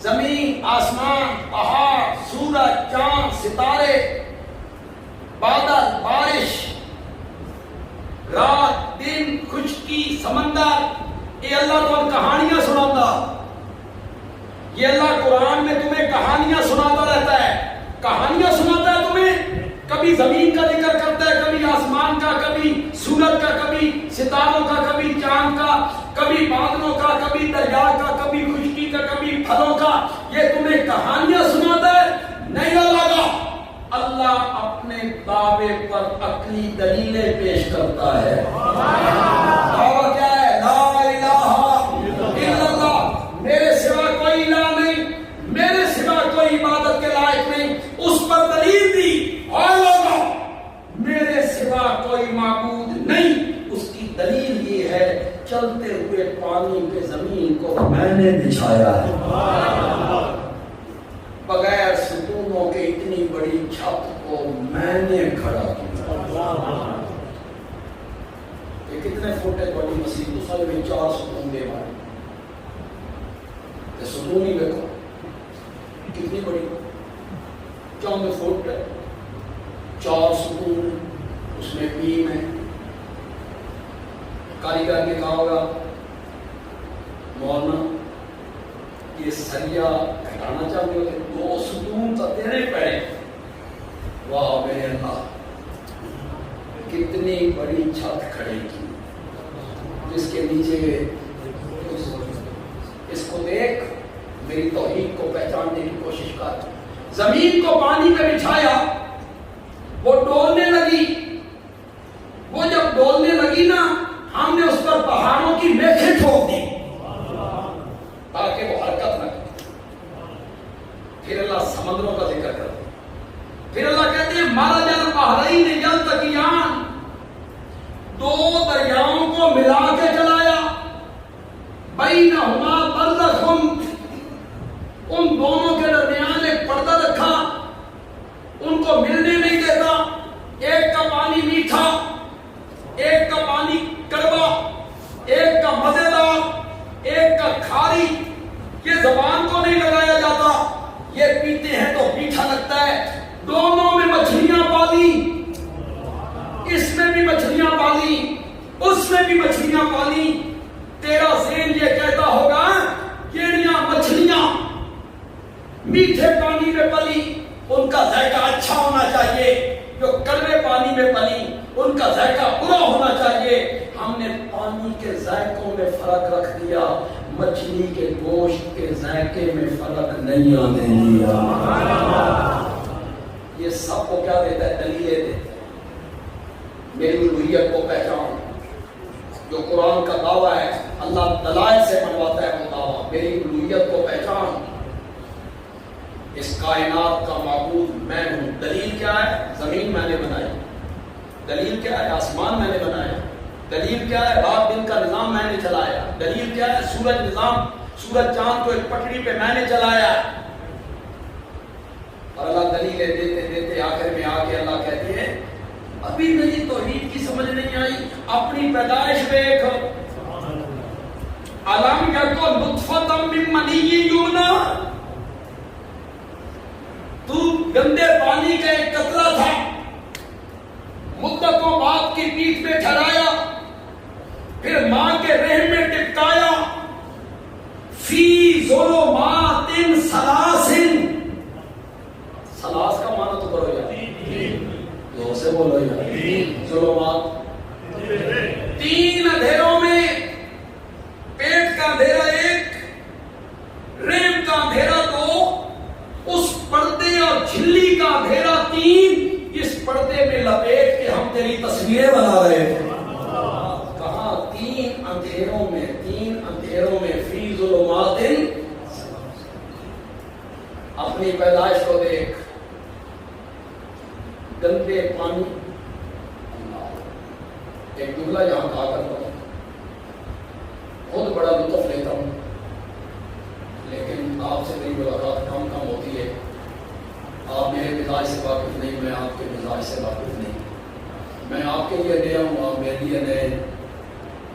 زمین, آسمان, پہاڑ, سورج, چاند, ستارے, بادل, بارش, رات, دن, خشکی, سمندر. یہ اللہ تو کہانیاں سناتا, یہ اللہ قرآن میں تمہیں کہانیاں سناتا رہتا ہے, کہانیاں سناتا ہے تمہیں. کبھی زمین کا ذکر کرتا ہے, کبھی آسمان کا, کبھی سورج کا, کبھی ستاروں کا, کبھی چاند کا, کبھی بادلوں کا, کبھی دریا کا, کبھی خشکی کا, کبھی پھلوں کا. یہ تمہیں کہانیاں سناتا ہے, نہیں لگا. اللہ اپنے دعوے پر عقلی دلیلیں پیش کرتا ہے. دعویٰ کیا ہے؟ لا الہ الا اللہ, میرے سوا کوئی الہ نہیں, میرے سوا کوئی عبادت کے لائق نہیں. اس پر دلیل دی, اور لوگوں میرے سوا کوئی معبود نہیں. اس کی دلیل یہ ہے, چلتے ہوئے پانی پہ زمین کو میں نے بچھایا ہے, بغیر ستونوں کے اتنی بڑی چھت کو میں نے کھڑا کیا. یہ کتنے فٹ ہے بڑی مسجد؟ اصل میں 4 ستون دے بھائی, ستون ہی دیکھو کتنی بڑی, 4 فٹ, 4 ستون, اس میں بیم ہے. کاریگر نے کہا ہوگا مولانا یہ سریا گھٹانا چاہتے ہوتے, 2 ستون تو تیرے پڑے. واہ میرے اللہ, کتنی بڑی چھت کھڑی کی, جس کے نیچے اس کو دیکھ, میری توحید کو پہچاننے کی کوشش کر. زمین کو پانی پہ بچھایا, وہ ڈولنے لگی. وہ جب ڈولنے لگی نا, ہم نے اس پر پہاڑوں کی میخیں ٹھوک دی. زبان کو نہیں لگایا جاتا، یہ پیتے ہیں تو میٹھا لگتا ہے۔ دونوں میں مچھلیاں پالی، اس میں بھی مچھلیاں پالی، اس میں بھی مچھلیاں پالی۔ تیرا ذہن یہ کہتا ہوگا کیڑیاں مچھلیاں میٹھے پانی میں پلی، ان کا ذائقہ اچھا ہونا چاہیے، جو کڑوے پانی میں پلی ان کا ذائقہ برا ہونا چاہیے۔ ہم نے پانی کے ذائقوں میں فرق رکھ دیا، مچھلی کے گوشت کے ذائقے میں فرق نہیں آنے دیا۔ یہ سب کو کیا دیتا ہے؟ دلیلیں دیتا ہے۔ میری الوہیت کو پہچان، جو قرآن کا دعویٰ ہے اللہ دلائل سے منواتا ہے وہ دعویٰ، میری الوہیت کو پہچان، اس کائنات کا معبود میں ہوں۔ دلیل کیا ہے؟ زمین میں نے بنائی۔ دلیل کیا ہے؟ آسمان میں نے بنایا۔ دلیل کیا ہے؟ رات دن کا نظام میں نے چلایا۔ دلیل کیا ہے؟ سورج نظام، سورج چاند کو ایک پٹڑی پہ میں نے چلایا۔ اور اللہ دلیلیں دیتے دیتے آخر میں آ کے اللہ کہتی ہے ابھی میری توحید کی سمجھ نہیں آئی، اپنی پیدائش دیکھ، علم یکو نطفۃ من منی یمنی، تو گندے پانی کا ایک قطرہ تھا، مدتوں بعد کی پیٹھ پہ ٹھہرایا، پھر ماں کے رحم میں ٹپکایا، فی ظلمات ثلاث، سلاس کا معنی تو کرو یار، زور سے بولو یار، ظلمات، تین اندھیروں میں، پیٹ کا اندھیرا ایک، رحم کا اندھیرا دو، اس پردے اور جھلی کا اندھیرا تین، اس پردے میں لپیٹ کے ہم تیری تصویریں بنا رہے ہیں۔ کہاں؟ تین اندھیروں میں، تین اندھیروں میں، فی ظلمات، اپنی پیدائش کو دیکھ، گندے پانی، ایک جملہ یہاں کہا کرتا ہوں، بہت بڑا لطف لیتا ہوں، لیکن آپ سے میری ملاقات کم کم ہوتی ہے، آپ میرے مزاج سے واقف نہیں، میں آپ کے مزاج سے واقف نہیں، میں آپ کے لیے نیا ہوں، آپ میرے لیے نئے،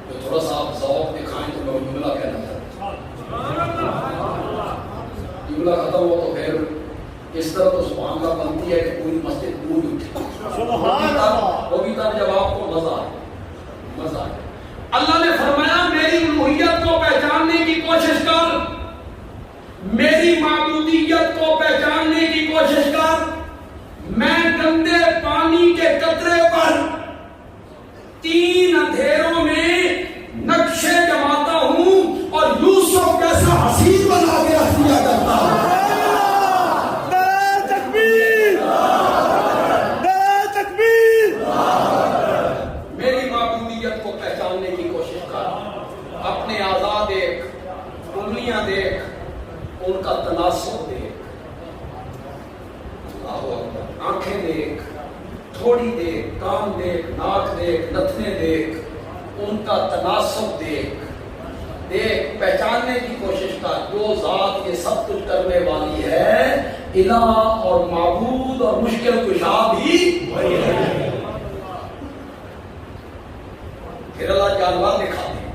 تو تھوڑا سا آپ ذوق دکھائیں تو میں جملہ کہنا چاہتا ہوں۔ جملہ ختم ہو تو پھر اس طرح تو سبحان اللہ بنتی ہے کہ پوری مسجد گونج اٹھے، وہ بھی تب جب آپ کو مزہ آئے، مزہ آئے۔ اللہ نے فرمایا میری الوہیت کو پہچاننے کی کوشش کر، میری معبودیت کو پہچاننے کی کوشش کر، میں گندے پانی کے قطرے پر تین اندھیروں میں نقشے جماتا ہوں اور یوسف کیسا حسین بنا کے رکھ دیا کرتا ہوں۔ میری معبودیت کو پہچاننے کی کوشش کر، اپنے اعضاء دیکھ، انگلیاں دیکھ، ان کا تناسب دیکھ، آنکھیں دیکھ، تھوڑی دیکھ، کان دیکھ، ناک دیکھ، نتنے دیکھ، ان کا تناسب دیکھ، دیکھ، پہچاننے کی کوشش کر، جو ذات یہ سب کچھ کرنے والی ہے، الہ اور معبود اور مشکل کشا بھی وہی ہے۔ پھر اللہ جانور دکھا دے،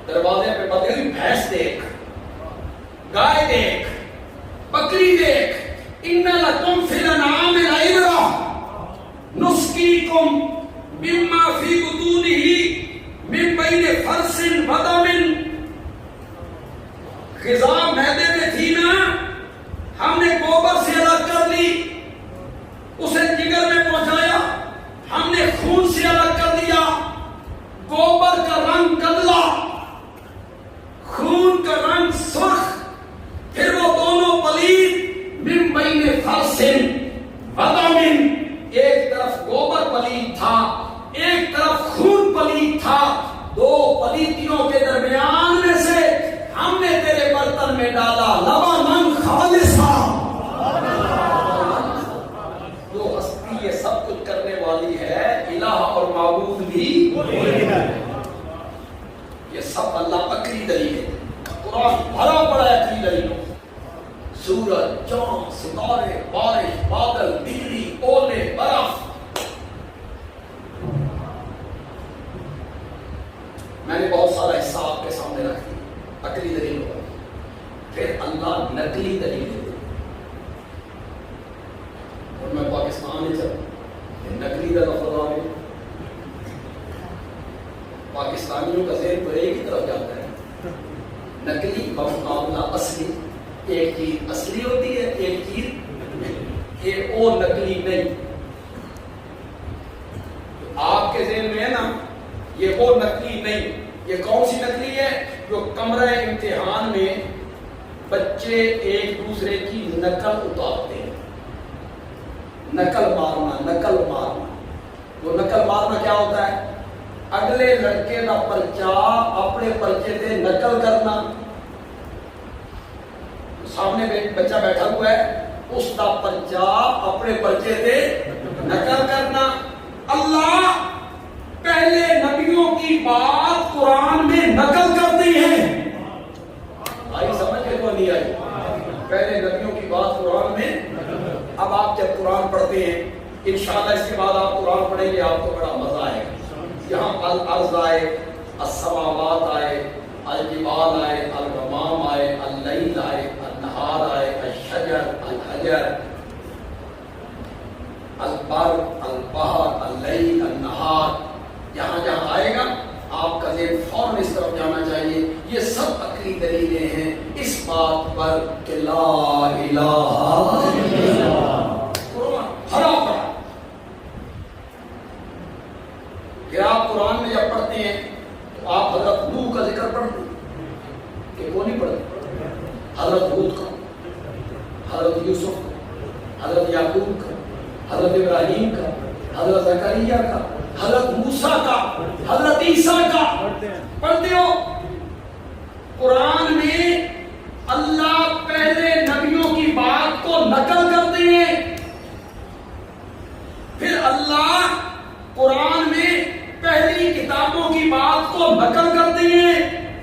دروازے پہ بندھی ہوئی بھینس دیکھ، گائے دیکھ، بکری دیکھ، ان لکم فی الانعام لعبرۃ نسقیکم مما فی بطونہ من بین فرث ودم، غذا معدے میں تھی نا، ہم نے گوبر سے الگ کر لی، اسے جگر میں پہنچایا، ہم نے خون سے الگ کر دیا، گوبر کا رنگ کدلا، خون کا رنگ سرخ، پھر وہ دونوں پلید من بین فرث ودم، ایک طرف گوبر پلید تھا، ایک طرف خون پلید تھا، دو پلیدیوں کے درمیان میں سے ہم نے تیرے برتن میں ڈالا لبناً خالصا۔ جو ہستی یہ سب کچھ کرنے والی ہے، الہ اور معبود بھی یہ سب اللہ عقلی دلیل ہے، قرآن بھرا پڑا ہے عقلی دلیلوں، سورج، چاند، ستارے، بارش، بادل، بجلی، اولے، برف۔ میں نے بہت سارا حصہ آپ کے سامنے رکھ دیا، عقلی دلیل ہوگا، پھر اللہ نقلی دلیل دے. اور میں پاکستان میں چل نقلی کا لفظ آ گیا، پاکستانیوں کا ذہن تو ایک ہی طرف جاتا ہے، نقلی بمقابلہ اصلی. ایک چیز اصلی ہوتی ہے، ایک چیز یہ او نقلی نہیں. آپ کے ذہن میں ہے نا یہ وہ نقلی نہیں. یہ کون سی نقلی ہے؟ جو کمرہ امتحان میں بچے ایک دوسرے کی نقل اتارتے ہیں. نقل مارنا. وہ نقل مارنا کیا ہوتا ہے؟ اگلے لڑکے کا پرچہ اپنے پرچے سے نقل کرنا. سامنے بچہ بیٹھا ہوا ہے، اس کا پرچہ اپنے پرچے سے نقل کرنا. اللہ پہلے نبیوں کی بات قرآن میں نقل کرتی ہے. آئی سمجھ کے تو نہیں آئی؟ پہلے نبیوں کی بات قرآن میں. اب آپ جب قرآن پڑھتے ہیں انشاءاللہ اس کے بعد آپ قرآن پڑھیں گے آپ کو بڑا مزہ آئے گا. یہاں الارض آئے، السماوات آئے، الجبال آئے، الغمام آئے، اللیل آئے، النہار آئے، الشجر، الحجر، البر، البحر، اللیل، النہار. جہاں جہاں آئے گا آپ کا ذہن فوراً اس طرف جانا چاہیے. یہ سب عقلی دلیلیں ہیں اس بات پر کہ لا الہ الا اللہ. ہرا پڑا. پھر آپ قرآن میں جب پڑھتے ہیں تو آپ حضرت نوح کا ذکر پڑھتے ہیں کہ وہ نہیں پڑھتے؟ حضرت ہود کا، حضرت یوسف کا، حضرت یعقوب کا، حضرت ابراہیم کا، حضرت زکریا کا، حضرت موسیٰ کا، حضرت عیسیٰ کا پڑھتے ہو. قرآن میں اللہ پہلے نبیوں کی بات کو نقل کرتے ہیں. پھر اللہ قرآن میں پہلی کتابوں کی بات کو نقل کرتے ہیں.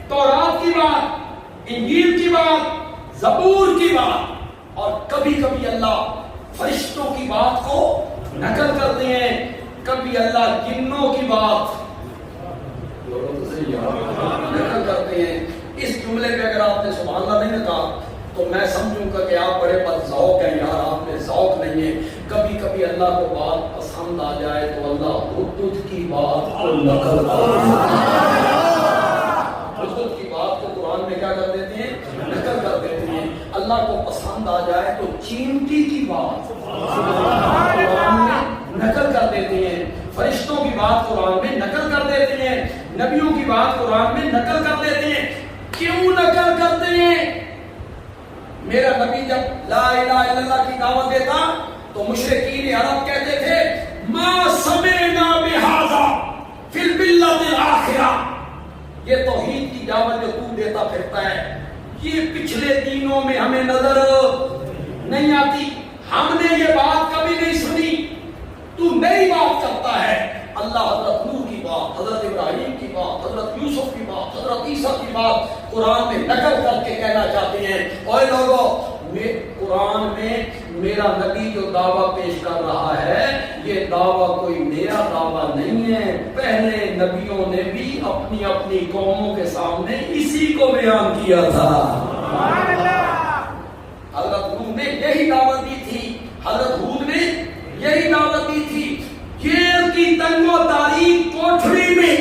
تورات کی بات، انجیل کی بات، زبور کی بات. اور کبھی کبھی اللہ فرشتوں کی بات کو نقل کرتے ہیں. کبھی اللہ جنوں کی بات نقل کرتے ہیں. اس جملے پہ اگر آپ نے سبحان اللہ نہیں کہا تو میں سمجھوں گا کہ آپ بڑے بد ذوق ہیں یار، آپ میں ذوق نہیں ہے. کبھی کبھی اللہ کو بات پسند آ جائے تو اللہ حدود کی بات کو نقل حدود کی بات کو قرآن میں کیا کر دیتے ہیں؟ نقل کر دیتے ہیں. اللہ کو پسند آ جائے تو چینٹی کی بات قرآن میں نقل کر دیتے ہیں. فرشتوں کی بات قرآن میں نقل کر دیتے ہیں. نبیوں کی بات قرآن میں نقل کر دیتے ہیں. کیوں نقل کرتے ہیں؟ میرا نبی جب لا الہ الا اللہ کی دعوت دیتا تو مشرکین عرب کہتے تھے ما سمعنا بہذا فی الملۃ الاخرہ. یہ توحید کی دعوت جو تو دیتا پھرتا ہے یہ پچھلے دینوں میں ہمیں نظر نہیں آتی. ہم نے یہ بات کبھی نہیں سنی. تو نئی بات کرتا ہے. اللہ حضرت نوح کی بات، حضرت ابراہیم کی بات، حضرت یوسف کی بات، حضرت عیسیٰ کی بات قرآن میں نقل کر کے کہنا چاہتے ہیں اوے لوگوں قرآن میں میرا نبی جو دعویٰ پیش کر رہا ہے یہ دعویٰ کوئی نیا دعویٰ نہیں ہے. پہلے نبیوں نے بھی اپنی اپنی قوموں کے سامنے اسی کو بیان کیا تھا. حضرت نوح نے یہی دعوت دی تھی، حضرت ہود نے یہی دعوت دی تھی. جیل کی تنگ و تاریک کوٹھڑی میں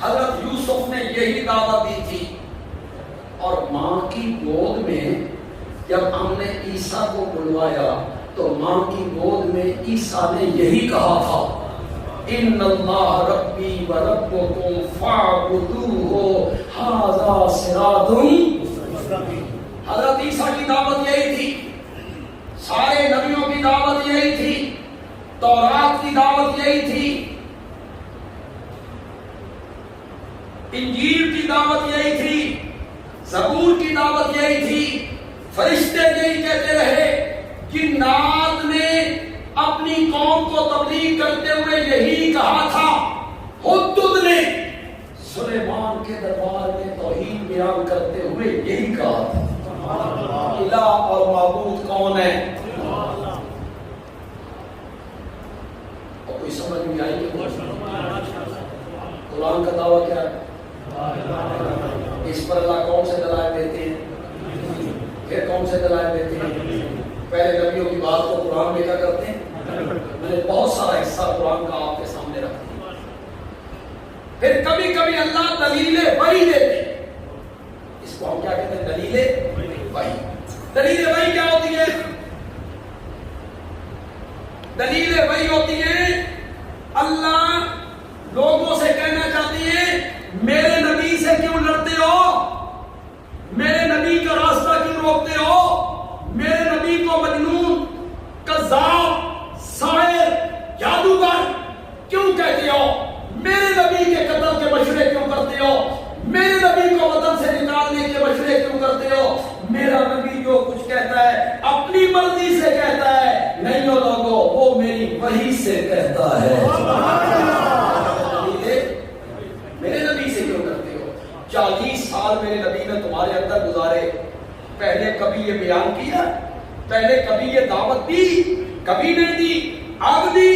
حضرت یوسف نے یہی دعوت دی تھی. اور ماں کی گود میں جب ہم نے عیسیٰ کو بلوایا تو ماں کی گود میں عیسیٰ نے یہی کہا تھا ان اللہ ربی و ربکم فاعبدوہ ھذا صراط مستقیم. حضرت عیسیٰ کی دعوت یہی تھی، سارے نبیوں کی دعوت یہی تھی، تورات کی دعوت یہی تھی، انجیل کی دعوت یہی تھی، زبور کی دعوت یہی تھی. فرشتے یہی کہتے رہے. جنات نے اپنی قوم کو تبلیغ کرتے ہوئے یہی کہا تھا. حدود نے سلیمان کے دربار میں توحید بیان کرتے ہوئے یہی کہا تھا الہ اور معبود کون ہے. اور کوئی سمجھ میں آئی کہ قرآن کا دعویٰ کیا ہے؟ اس پر اللہ کون سے دلائل دیتے ہیں؟ پھر کون سے دلائل دیتے ہیں؟ پہلے نبیوں کی بات کو قرآن میں کیا کرتے ہیں؟ میں نے بہت سارا حصہ قرآن کا آپ کے سامنے رکھ دیا. پھر کبھی کبھی اللہ دلیل وحی دیتے ہیں. اس کو ہم کیا کہتے ہیں؟ دلیل وحی. دلیل وحی کیا ہوتی ہے؟ دلیل وحی ہوتی ہے اللہ لوگوں سے کہنا چاہتی ہے میرے نبی سے کیوں لڑتے ہو؟ میرے نبی کا راستہ کیوں روکتے ہو؟ میرے نبی کو مجنون، کذاب، ساحر، جادوگر کیوں کہتے ہو؟ میرے نبی کے قتل کے مشورے کیوں کرتے ہو؟ میرے نبی کو وطن سے نکالنے کے مشورے کیوں کرتے ہو؟ میرا نبی جو کچھ کہتا ہے اپنی مرضی سے کہتا ہے، نہیں ہو لوگوں، وہ میری وحی سے کہتا ہے. میرے نبی سے کیوں کرتے ہو؟ 40 سال میرے نبی نے تمہارے اندر گزارے، پہلے کبھی یہ بیان کیا؟ پہلے کبھی یہ دعوت دی؟ کبھی نہیں دی. اب دی،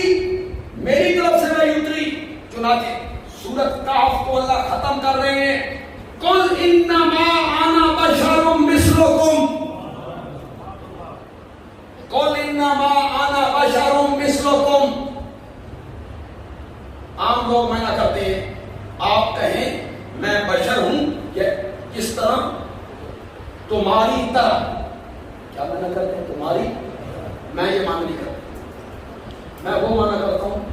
میری طرف سے وحی اتری. چنانچہ سورۃ کہف کو اللہ ختم کر رہے ہیں، قل انما انا بشر مثلکم، قل انما انا بشر مثلکم. عام لوگ منع کرتے ہیں، آپ کہیں میں بشر ہوں کس طرح؟ تمہاری طرح. کیا منع کرتے ہیں؟ تمہاری. میں یہ معنی نہیں کرتا. میں وہ معنی کرتا ہوں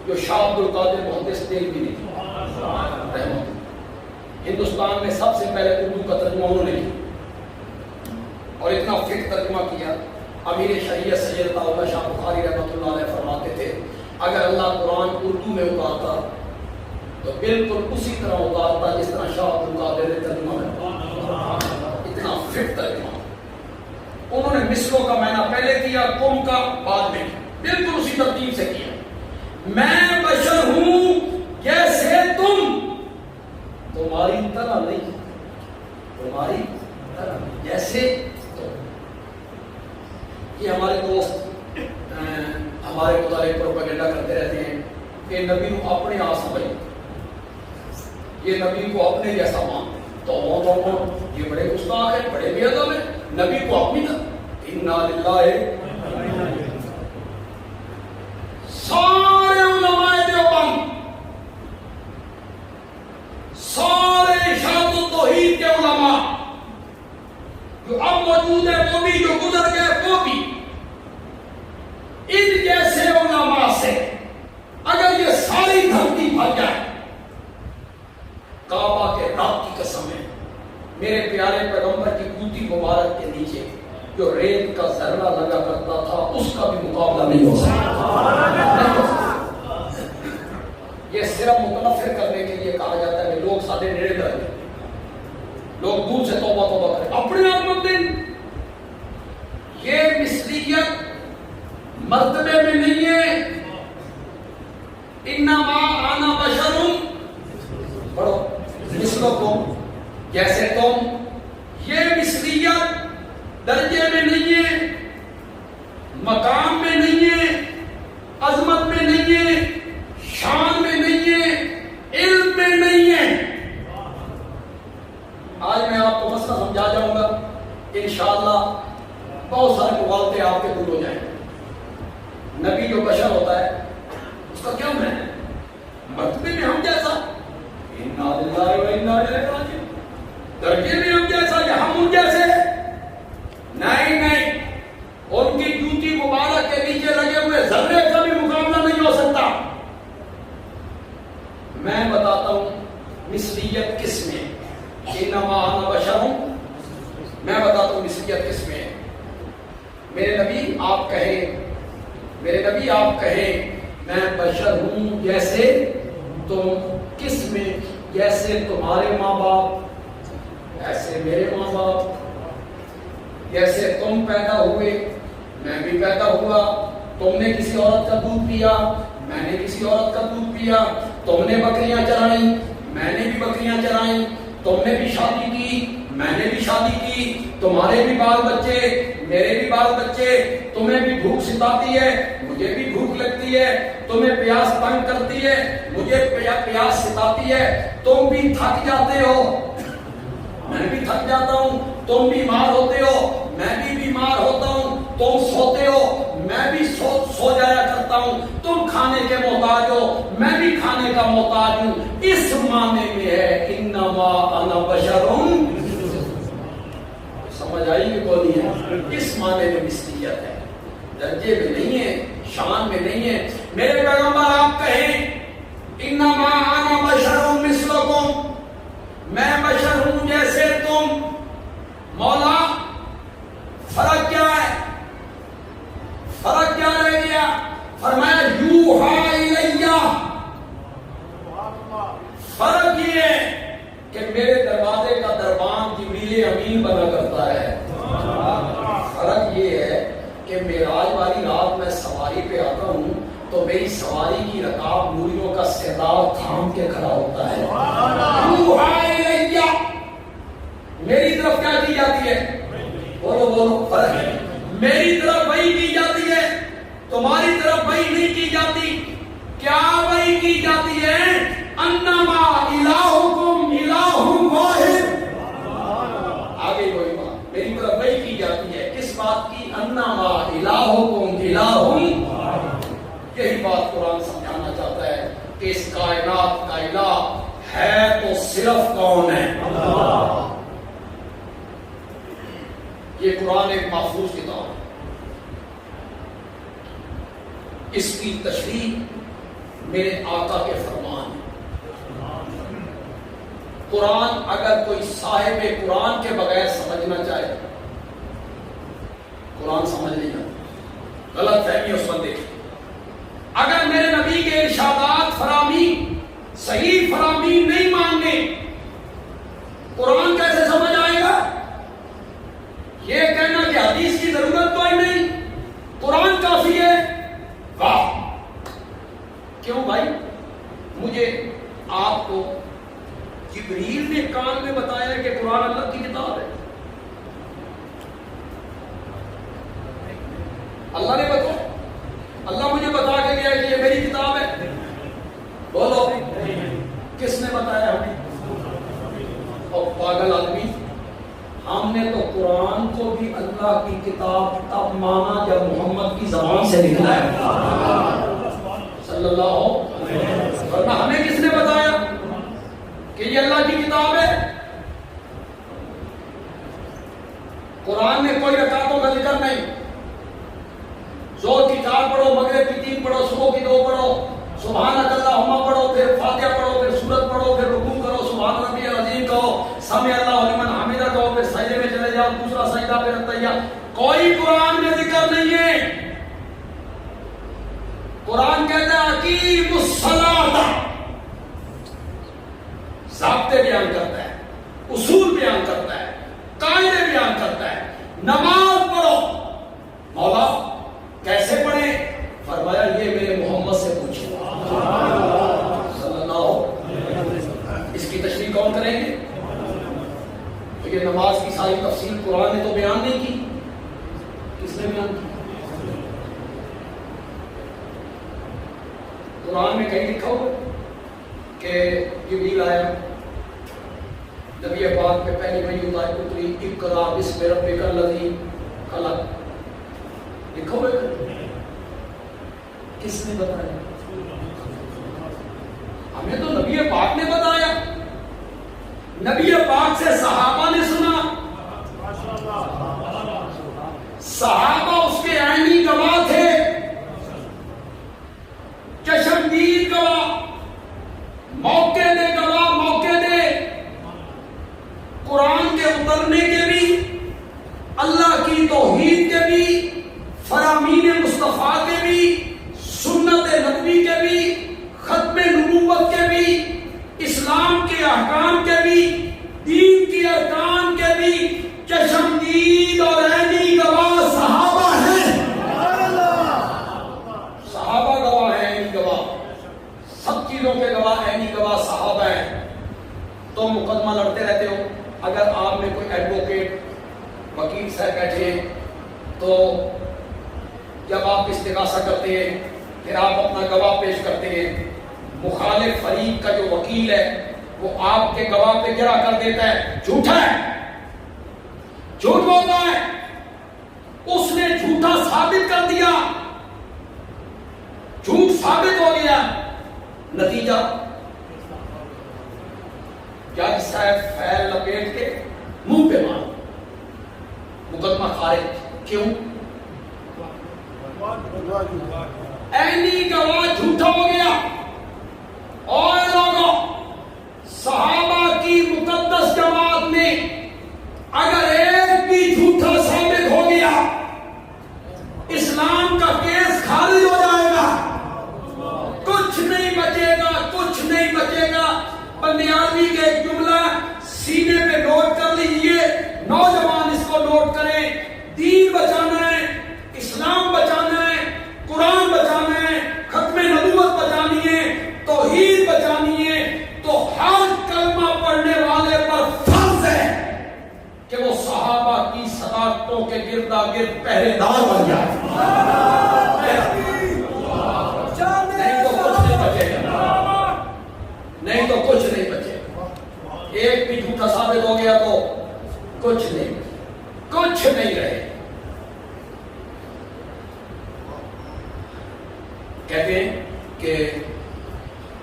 جو شاہ عبد القادر محدث دہلوی نے رحمۃ. ہندوستان میں سب سے پہلے اردو کا ترجمہ انہوں نے کیا اور اتنا فٹ ترجمہ کیا. امیر شریعت سید اللہ شاہ بخاری رحمۃ اللہ علیہ فرماتے تھے اگر اللہ قرآن اردو میں اتارتا تو بالکل اسی طرح اتارتا جس طرح شاہ عبد القادر نے ترجمہ کیا. اتنا فٹ ترجمہ. انہوں نے مثلوں کا معنی پہلے کیا، قوم کا بعد میں کیا، بالکل اسی ترتیب سے کیا. میں بشر ہوں جیسے تم، تمہاری طرح نہیں، تمہاری طرح جیسے تم. یہ ہمارے دوست ہمارے متعلق پروپیگنڈا کرتے رہتے ہیں کہ نبی کو اپنے آپ سمجھ، یہ نبی کو اپنے جیسا مان. تو یہ بڑے گستاخ ہیں، بڑے بے ادب ہیں. نبی کو اپنی طرح. انا للہ. سارے علماء دیوبند، سارے اشاعت التوحید کے علماء جو اب موجود ہیں وہ بھی، جو گزر گئے وہ بھی، ان جیسے علماء سے اگر یہ ساری دھرتی بھر جائے، کعبہ کے رب کی قسم ہے میرے پیارے پیغمبر کی کوٹی مبارک کے نیچے جو ریت کا ذرہ لگا کرتا تھا اس کا بھی مقابلہ نہیں ہو سکتا. یہ صرف متنفر کرنے کے لیے کہا جاتا ہے کہ لوگ سارے نیڑے رہے، لوگ دور سے توبہ توبہ کریں، اپنے آپ مت دیں. یہ مثلیت مرتبے میں نہیں ہے. انما انا بشر، پڑھو، مثلکم جیسے تم. یہ مثلیت درجے میں نہیں ہے، مقام میں نہیں ہے، عظمت میں نہیں ہے، شان میں نہیں ہے، علم میں نہیں ہے. آج میں آپ کو مسئلہ سمجھا جاؤں گا، انشاءاللہ بہت سارے مغالطے آپ کے دور ہو جائیں. نبی جو بشر ہوتا ہے اس کا کیا معنی ہے؟ مرتبے میں ہم جیسا، انا للہ و انا الیہ راجعون. درجے میں ہم جیسا یا ہم ان جیسے؟ نہیں. ان کی جوتی مبارک کے نیچے لگے ہوئے ذرے کا بھی مقابلہ نہیں ہو سکتا. میں بتاتا ہوں مثلیت کس میں. انما انا بشر، میں بتاتا ہوں مثلیت کس میں. میرے نبی آپ کہیں میں بشر ہوں جیسے تم. کس میں؟ جیسے تمہارے ماں باپ ایسے میرے ماں باپ، جیسے تم پیدا ہوئے میں بھی پیدا ہوا. تم نے کسی عورت کا دودھ پیا، میں نے کسی عورت کا دودھ پیا. تم نے بکریاں چرائیں، میں نے بھی بکریاں چرائیں. تم نے بھی شادی کی، میں نے بھی شادی کی. تمہارے بھی بال بچے، میرے بھی بال بچے. تمہیں بھی بھوک ستاتی ہے، مجھے بھی بھوک لگتی ہے. تمہیں پیاس تنگ کرتی ہے، مجھے پیاس ستاتی ہے. تم بھی تھک جاتے ہو. میں بھی تھک جاتا ہوں، تم بیمار ہوتے ہو، میں بھی بیمار ہوتا ہوں، تم سوتے ہو، میں بھی سو جایا کرتا ہوں، تم کھانے کے محتاج ہو، میں بھی کھانے کا محتاج ہوں۔ اس معنی میں ہے انما انا بشر، سمجھ آئی کہ کوئی نہیں ہے؟ اس معنی میں مثلیت ہے، درجے میں نہیں ہے، شان میں نہیں ہے۔ میرے پیغمبر آپ کہیں انما انا بشر مثلکم، میں بشر ہوں جیسے تم۔ مولا فرق کیا ہے؟ فرق کیا رہ گیا؟ فرمایا یوحا الیہ، فرق یہ ہے کہ میرے دروازے کا دربان جبریل امین بنا کرتا ہے۔ فرق یہ ہے کہ معراج والی رات میں سواری پہ آتا ہوں تو میری سواری کی رکاب نوریوں کا سیلاب تھام کے کھڑا ہوتا ہے۔ یوحا الیہ، میری طرف کیا کی جاتی ہے؟ بولو بولو، فرق ہے۔ میری طرف وحی کی جاتی ہے، تمہاری طرف وحی نہیں کی جاتی۔ کیا وحی کی جاتی ہے؟ انما الہکم الہ واحد۔ آگے کوئی بات، میری طرف وحی کی جاتی ہے، کس بات کی؟ انما الہکم الہ واحد۔ یہی بات قرآن سمجھانا چاہتا ہے کہ اس کائنات کا الہ ہے تو صرف کون ہے؟ اللہ۔ یہ قرآن ایک محفوظ کتاب ہے، اس کی تشریح میرے آقا کے فرمان ہے۔ قرآن اگر کوئی صاحب قرآن کے بغیر سمجھنا چاہے، قرآن سمجھ نہیں آتا، غلط فہمی اس بندے کی۔ اگر میرے نبی کے ارشادات فراہمی صحیح فراہمی نہیں ماننے، قرآن کیسے سمجھ آئے گا؟ یہ کہنا کہ حدیث کی ضرورت تو ہی نہیں، قرآن کافی ہے، واہ! کیوں بھائی؟ مجھے آپ کو جبریل نے کان میں بتایا کہ قرآن اللہ کی کتاب ہے، اللہ نے بتایا، اللہ مجھے بتا کے گیا کہ یہ میری کتاب ہے۔ بولو کس نے بتایا ہمیں؟ اور پاگل آدمی، ہم نے تو قرآن کو بھی اللہ کی کتاب تب مانا جب محمد کی زبان سے نکلا ہے صلی اللہ علیہ وسلم، ورنہ ہمیں کس نے بتایا کہ یہ اللہ کی کتاب ہے؟ قرآن میں کوئی رکعتوں کا ذکر نہیں، ظہر کی 4 پڑھو، مغرب کی 3 پڑھو، صبح کی 2 پڑھو، سبحانک اللہم پڑھو، پھر فاتحہ پڑھو، پھر سورت پڑھو، پھر رکوع کرو، سبحان ربی العظیم کہو، سمع اللہ لمن حمدہ کہو، پھر سجدے میں چلے جاؤ، دوسرا سجدہ، پھر التحیہ۔ کوئی قرآن میں ذکر نہیں ہے۔ قرآن کہتا ہے اقیموا الصلاۃ، ضابطے بیان کرتا ہے، اصول بیان کرتا ہے، قاعدے بیان کرتا ہے۔ نماز پڑھو، مولا کیسے پڑھیں؟ فرمایا یہ میرے محمد سے پوچھو صلی اللہ علیہ وسلم۔ اس کی تشریح کون کریں گے؟ تو یہ نماز کی ساری تفصیل قرآن نے تو بیان نہیں کی، کس نے بیان کی؟ قرآن میں کہیں لکھا ہو کہ جبریل آیا، نبی پاک پہ پہلی وحی اتری، اقرا بسم ربک الذی خلق، لکھا ہوا ہے؟ کس نے بتایا؟ ہمیں تو نبی پاک نے بتایا، نبی پاک سے صحابہ نے سنا، صحابہ اس کے عینی گواہ تھے، چشمدید گواہ، موقع دے گواہ، موقع دے قرآن کے اترنے کے بھی، اللہ کی توحید کے بھی، فرامین مصطفیٰ کے بھی، سنت نبوی کے بھی، ختم نبوت کے بھی، اسلام کے احکام کے بھی، دین کے ارکان کے بھی چشمدید اور عینی گواہ صحابہ ہیں۔ صحابہ گواہ ہیں، عینی گواہ، سب چیزوں کے گواہ عینی گواہ صحابہ ہیں۔ تم مقدمہ لڑتے رہتے ہو، اگر آپ میں کوئی ایڈوکیٹ وکیل صاحب بیٹھے ہیں تو جب آپ استغاثہ کرتے ہیں پھر آپ اپنا گواہ پیش کرتے ہیں، مخالف فریق کا جو وکیل ہے وہ آپ کے گواہ پہ گرا کر دیتا ہے جھوٹا ہے، جھوٹ بولتا ہے، اس نے جھوٹا ثابت کر دیا، جھوٹ ثابت ہو گیا، نتیجہ جج صاحب فیل لپیٹ کے منہ پہ مار، مقدمہ خارج۔ کیوں؟ عینی گواہ جھوٹا ہو گیا۔ اور لوگوں، صحابہ کی مقدس جماعت میں اگر ایک بھی جھوٹا ثابت ہو گیا، اسلام کا کیس خارج ہو جائے گا، کچھ نہیں بچے گا، کچھ نہیں بچے گا۔ بندیالوی کے ایک جملہ سینے پہ نوٹ کر لیجئے، نوجوان اس کو نوٹ کریں، دین بچانا ہے، اسلام بچانا ہے، قرآن بچانا ہے، ختم نبوت بچانی ہے، توحید بچانی ہے، تو ہر کلمہ پڑھنے والے پر فرض ہے کہ وہ صحابہ کی صداقتوں کے گردا گرد پہرے دار بن جائے۔ نہیں تو کچھ نہیں بچے گا۔ ایک بھی جھوٹا ثابت ہو گیا تو کچھ نہیں رہے۔ کہتے ہیں کہ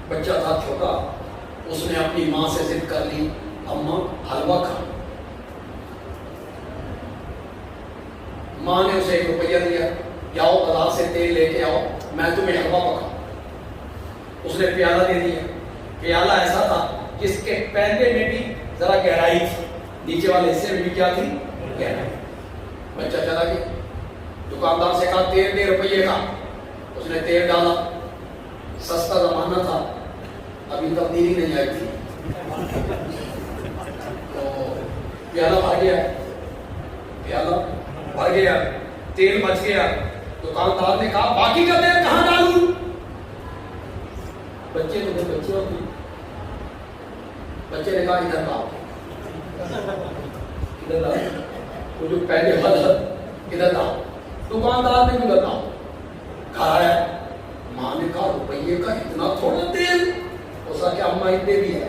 بچہ تھا چھوٹا، اس نے اپنی ماں سے ضد کر لی، اماں حلوہ کھا۔ ماں نے اسے 1 روپیہ دیا، جاؤ بازار سے تیل لے کے آؤ، میں تمہیں حلوہ پکاؤں۔ اس نے پیالہ دے دیا، پیالہ ایسا تھا جس کے پہنے میں بھی ذرا گہرائی تھی، نیچے والے حصے میں بھی کیا تھی؟ گہرائی۔ بچہ چلا گیا، دکاندار سے کہا تیل دے روپیے کا، اس نے تیل ڈالا، سستا زمانہ تھا، ابھی تبدیلی نہیں آئی تھی، تو پیالہ بھر گیا، تیل بچ گیا۔ دکاندار نے کہا باقی کا تیل کہاں ڈالوں؟ بچے ہوتے، بچے نے کہا ادھر لاؤ، وہ جو پہلے حد ادھر لاؤ۔ دکاندار نے ادھر لاؤ، کھایا۔ ماں نے کہا روپیے کا اتنا تھوڑا تیل؟ اس کا کیا اماں اتنے بھی ہے؟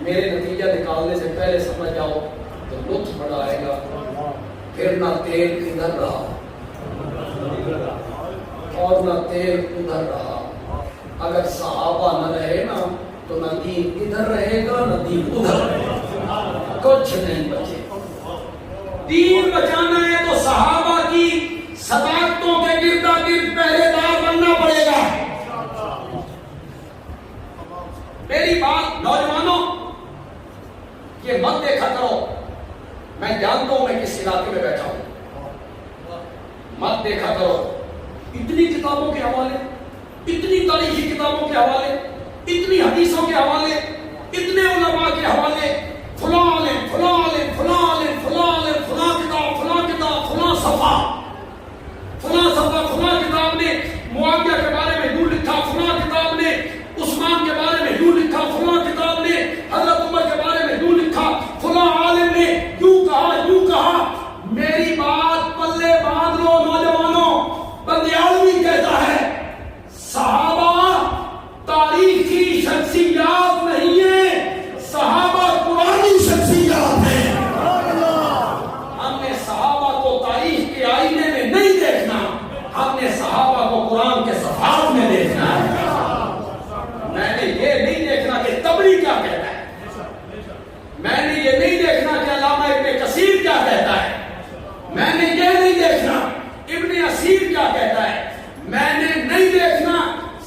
میرے نتیجہ نکالنے سے پہلے سمجھ جاؤ تو لطف بڑا آئے گا۔ پھر نہ تیل ادھر رہا اور نہ تیل ادھر رہا۔ اگر صحابہ نہ رہے نا تو نہ دین ادھر رہے گا نہ دین ادھر رہے گا، کچھ نہیں بچے۔ دین بچانا ہے تو صحابہ کی صداقتوں کے گردا گرد پہرے دار بننا پڑے گا۔ میری بات نوجوانوں، یہ مت دیکھا کرو، میں جانتا ہوں میں کس علاقے میں بیٹھا ہوں، مت دیکھا کرو اتنی کتابوں کے حوالے، اتنی تاریخی کتابوں کے حوالے، اتنی حدیثوں کے حوالے، اتنے علماء کے حوالے، فلاں عالم، فلاں عالم، فلاں عالم، فلاں عالم، فلاں کتاب، فلاں کتاب، فلاں صفحہ، فلاں صفحہ، فلاں کتاب نے معاویہ کے بارے میں یوں لکھا، فلاں کتاب نے عثمان کے بارے میں یوں لکھا، فلاں کتاب نے حضرت عمر کے بارے میں یوں لکھا، فلاں عالم نے یوں کہا۔ میری بات پلے باندھ لو نوجوانوں، بندیالوی کہتا ہے صحابہ تاریخی شخصیات نہیں ہیں، صحابہ قرآنی شخصیات ہیں۔ ہم نے صحابہ کو تاریخ کے آئینے میں نہیں دیکھنا، ہم نے صحابہ کو قرآن کے صفحات میں دیکھنا ہے۔ میں نے یہ نہیں دیکھنا کہ طبری کیا کہتا ہے، میں نے یہ نہیں دیکھنا کہ علامہ ابن کثیر کیا کہتا ہے، میں نے یہ نہیں دیکھنا ابن اسیر کیا کہتا ہے، میں نے نہیں دیکھنا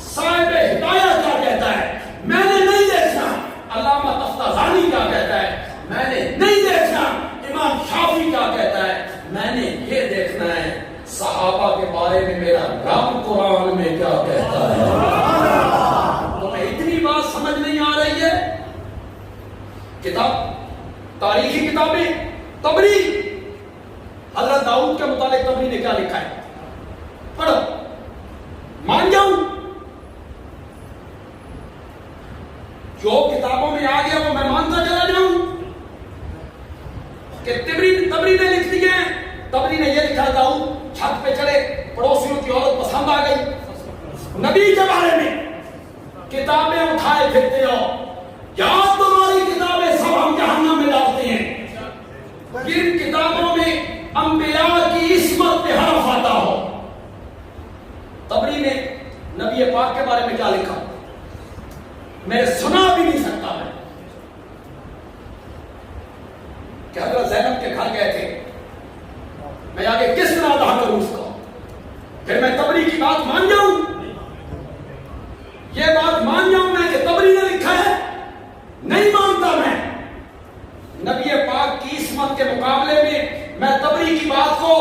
صاحب ہدایہ کیا کہتا ہے، میں نے نہیں دیکھنا علامہ تفتازانی کیا کہتا ہے، میں نے نہیں دیکھنا امام شافعی کیا کہتا ہے، میں نے یہ دیکھنا ہے صحابہ کے بارے میں میرا رب قرآن میں کیا کہتا ہے۔ تمہیں اتنی بات سمجھ نہیں آ رہی ہے؟ کتاب تاریخی کتابیں، طبری، حضرت داؤد کے متعلق طبری نے کیا لکھا ہے پڑھو، مان جاؤں جو کتابوں میں آ گیا وہ میں مانتا چلا جاؤں کہ طبری نے لکھ دیا ہے۔ طبری نے یہ لکھا داؤد چھت پہ چڑھے، پڑوسیوں کی عورت پسند آ گئی، نبی کے بارے میں کتابیں اٹھائے پھرتے ہو، یاد تمہاری کتابیں سب ہم جہنم میں ڈالتے ہیں. جن کتابوں میں انبیاء کی عصمت پہ حرف آتا ہو. طبری نے نبی پاک کے بارے میں کیا لکھا میں سنا بھی نہیں سکتا میں کہ حضرت زینب کے گھر گئے تھے، میں آگے کس طرح ادا کروں اس کو؟ پھر میں طبری کی بات مان جاؤں؟ یہ بات مان جاؤں میں کہ طبری نے لکھا ہے؟ نہیں مانتا میں. نبی پاک کی عصمت کے مقابلے میں طبری کی بات کو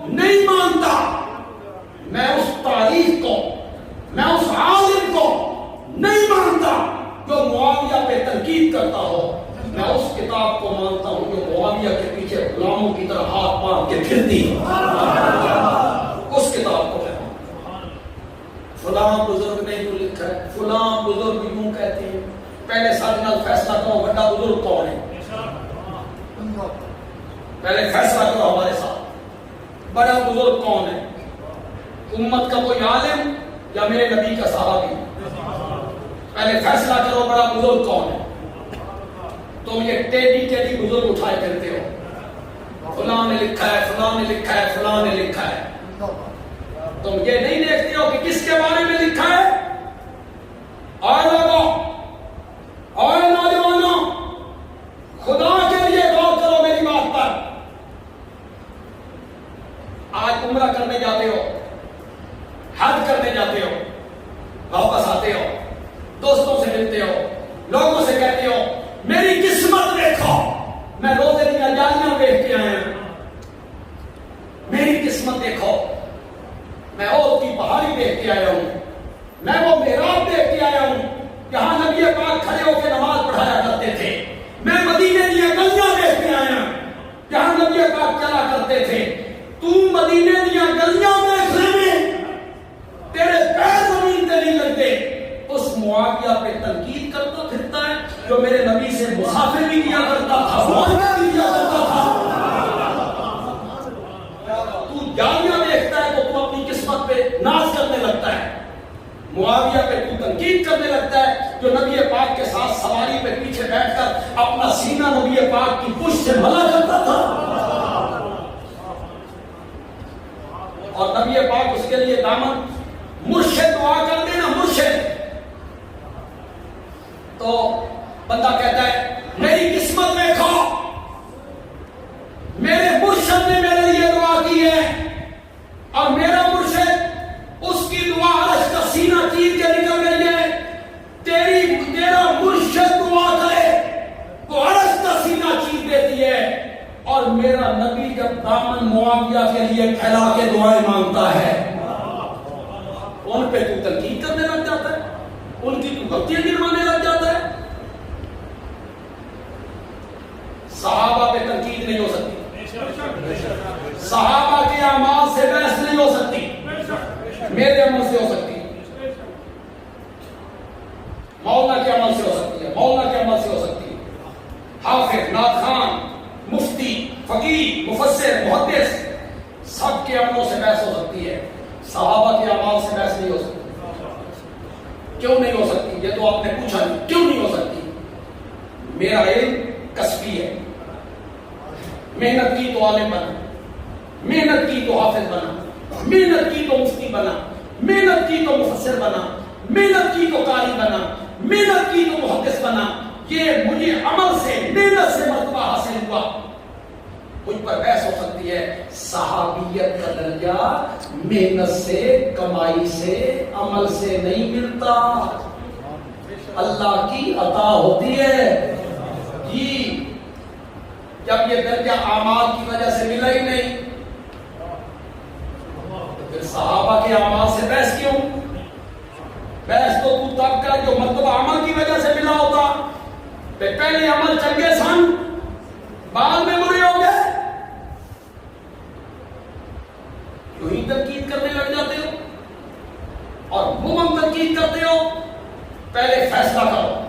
نہیں مانتا. میں اس تاریخ کو، میں اس عالم کو نہیں مانتا جو معاویہ پہ تنقید کرتا ہو. میں اس کتاب کو مانتا ہوں جو معاویہ کے پیچھے غلاموں کی طرح ہاتھ باندھ کے پھرتی ہے. اس کتاب کو میں فلاں بزرگ نے یوں لکھا ہے، فلاں بزرگ یوں کہتے ہیں. پہلے ساتھ نال فیصلہ کرو بڑا بزرگ کون ہے، پہلے فیصلہ کرو ہمارے ساتھ بڑا بزرگ کون ہے. امت کا کوئی عالم یا میرے نبی کا صحابی؟ پہلے فیصلہ کرو بڑا بزرگ کون ہے. تم یہ ٹیڈی ٹیڈی بزرگ اٹھائے پھرتے ہو، فلاں نے لکھا ہے، فلاں نے لکھا ہے، فلاں نے لکھا ہے. تم یہ نہیں دیکھتے ہو کہ کس کے بارے میں لکھا ہے. اور لوگوں اور نوجوانوں، خدا کے لیے غور کرو میری بات پر. آج عمرہ کرنے جاتے ہو، حج کرنے جاتے ہو، واپس آتے ہو، دوستوں سے ملتے ہو، لوگوں سے کہتے ہو میری قسمت دیکھو، میں روزے کی جالیاں دیکھ کے آیا ہوں، میری قسمت دیکھو، میں اور کی پہاڑی دیکھ کے آیا ہوں، میں وہ محراب دیکھ کے آیا ہوں جہاں نبی پاک کھڑے ہو کے نماز پڑھایا کرتے تھے، میں مدینے کی گلیاں دیکھ کے آیا ہوں جہاں نبی پاک چلا کرتے تھے. تو مدینے کی گلیاں دیکھ لے، تیرے پیر زمین پہ نہیں لگتے. اس معاویہ پہ تنقید کرتا پھرتا ہے جو میرے نبی سے مسافر بھی کیا کرتا تھا، معاہدہ بھی کیا کرتا تھا. تو جالیاں دیکھتا ہے تو اپنی قسمت پہ ناز کرنے لگتا ہے. معاویہ پہ تو تنقید کرنے لگتا ہے جو نبی پاک کے ساتھ سواری پہ پیچھے بیٹھ کر اپنا سینہ نبی پاک کی پشت سے ملا کرتا تھا. اور نبی پاک اس کے لیے دامن مرشد دعا کر دینا، مرشد. تو بندہ کہتا ہے میری قسمت دیکھو، میرے مرشد نے میرے لیے دعا کی ہے اور میرا مرشد اس کی دعا عرش کا سینہ چیر کے نکل گئی ہے. تیرا مرشد دعا کرے وہ عرش کا سینہ چیر دیتی ہے. اور میرا نبی جب دامن معاویہ کے لیے پھیلا کے دعائیں مانگتا ہے، ان پہ تو تنقید کرنے لگ جاتا ہے، ان کی تو غلطیاں گنوانے لگ جاتا ہے. صحابہ پہ تنقید نہیں ہو سکتی، صحابہ کے اعمال سے بحث نہیں ہو سکتی، میرے عمل سے ہو سکتی ہے، مولانا کے عمل سے ہو سکتی ہے، مولانا کے عمل سے ہو سکتی ہے، حافظ، نعت خوان، مفتی، فقیہ، مفسر، محدث، سب کے عملوں سے بحث ہو سکتی ہے. صحابہ کے اعمال سے بحث نہیں ہو سکتی. کیوں نہیں ہو سکتی؟ یہ تو آپ نے پوچھا نہیں کیوں نہیں ہو سکتی. میرا علم کسبی ہے، محنت کی تو عالم بنا، محنت کی تو حافظ بنا، محنت کی تو مفتی بنا، محنت کی تو مفسر بنا، محنت کی تو قاری بنا، محنت کی تو محدث بنا. یہ مجھے عمل سے، محنت سے مرتبہ حاصل ہوا. مجھ پر بحث ہو سکتی ہے. صحابیت کا درجہ محنت سے، کمائی سے، عمل سے نہیں ملتا، اللہ کی عطا ہوتی ہے. جی جب یہ درجہ اعمال کی وجہ سے ملا ہی نہیں تو پھر صحابہ کے اعمال سے بحث کیوں؟ بحث تو تب کر جو مرتبہ عمل کی وجہ سے ملا ہوتا. پہلے عمل چنگے سن، بعد میں برے ہو گئے. یوں ہی تنقید کرنے لگ جاتے ہو اور ممم تنقید کرتے ہو. پہلے فیصلہ کرو.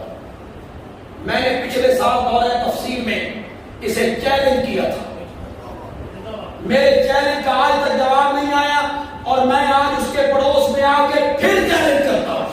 میں نے پچھلے سال دورہ تفسیر میں اسے چیلنج کیا تھا، میرے چیلنج کا آج تک جواب نہیں آیا اور میں آج اس کے پڑوس میں آ کے پھر چیلنج کرتا ہوں.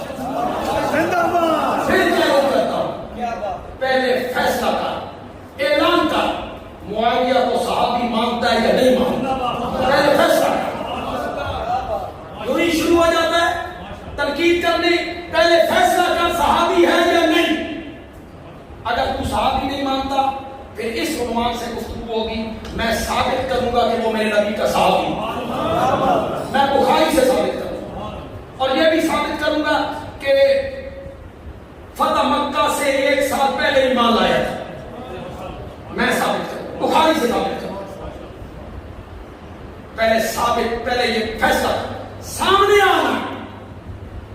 مسلمان سے گفتگو ہوگی میں ثابت کروں گا کہ وہ میرے نبی کا صحابی، میں بخاری سے ثابت کروں گا، اور یہ بھی ثابت کروں گا کہ فتح مکہ سے 1 سال پہلے ایمان لایا تھا، میں ثابت کروں، بخاری سے ثابت کروں، پہلے یہ فیصلہ سامنے آنا،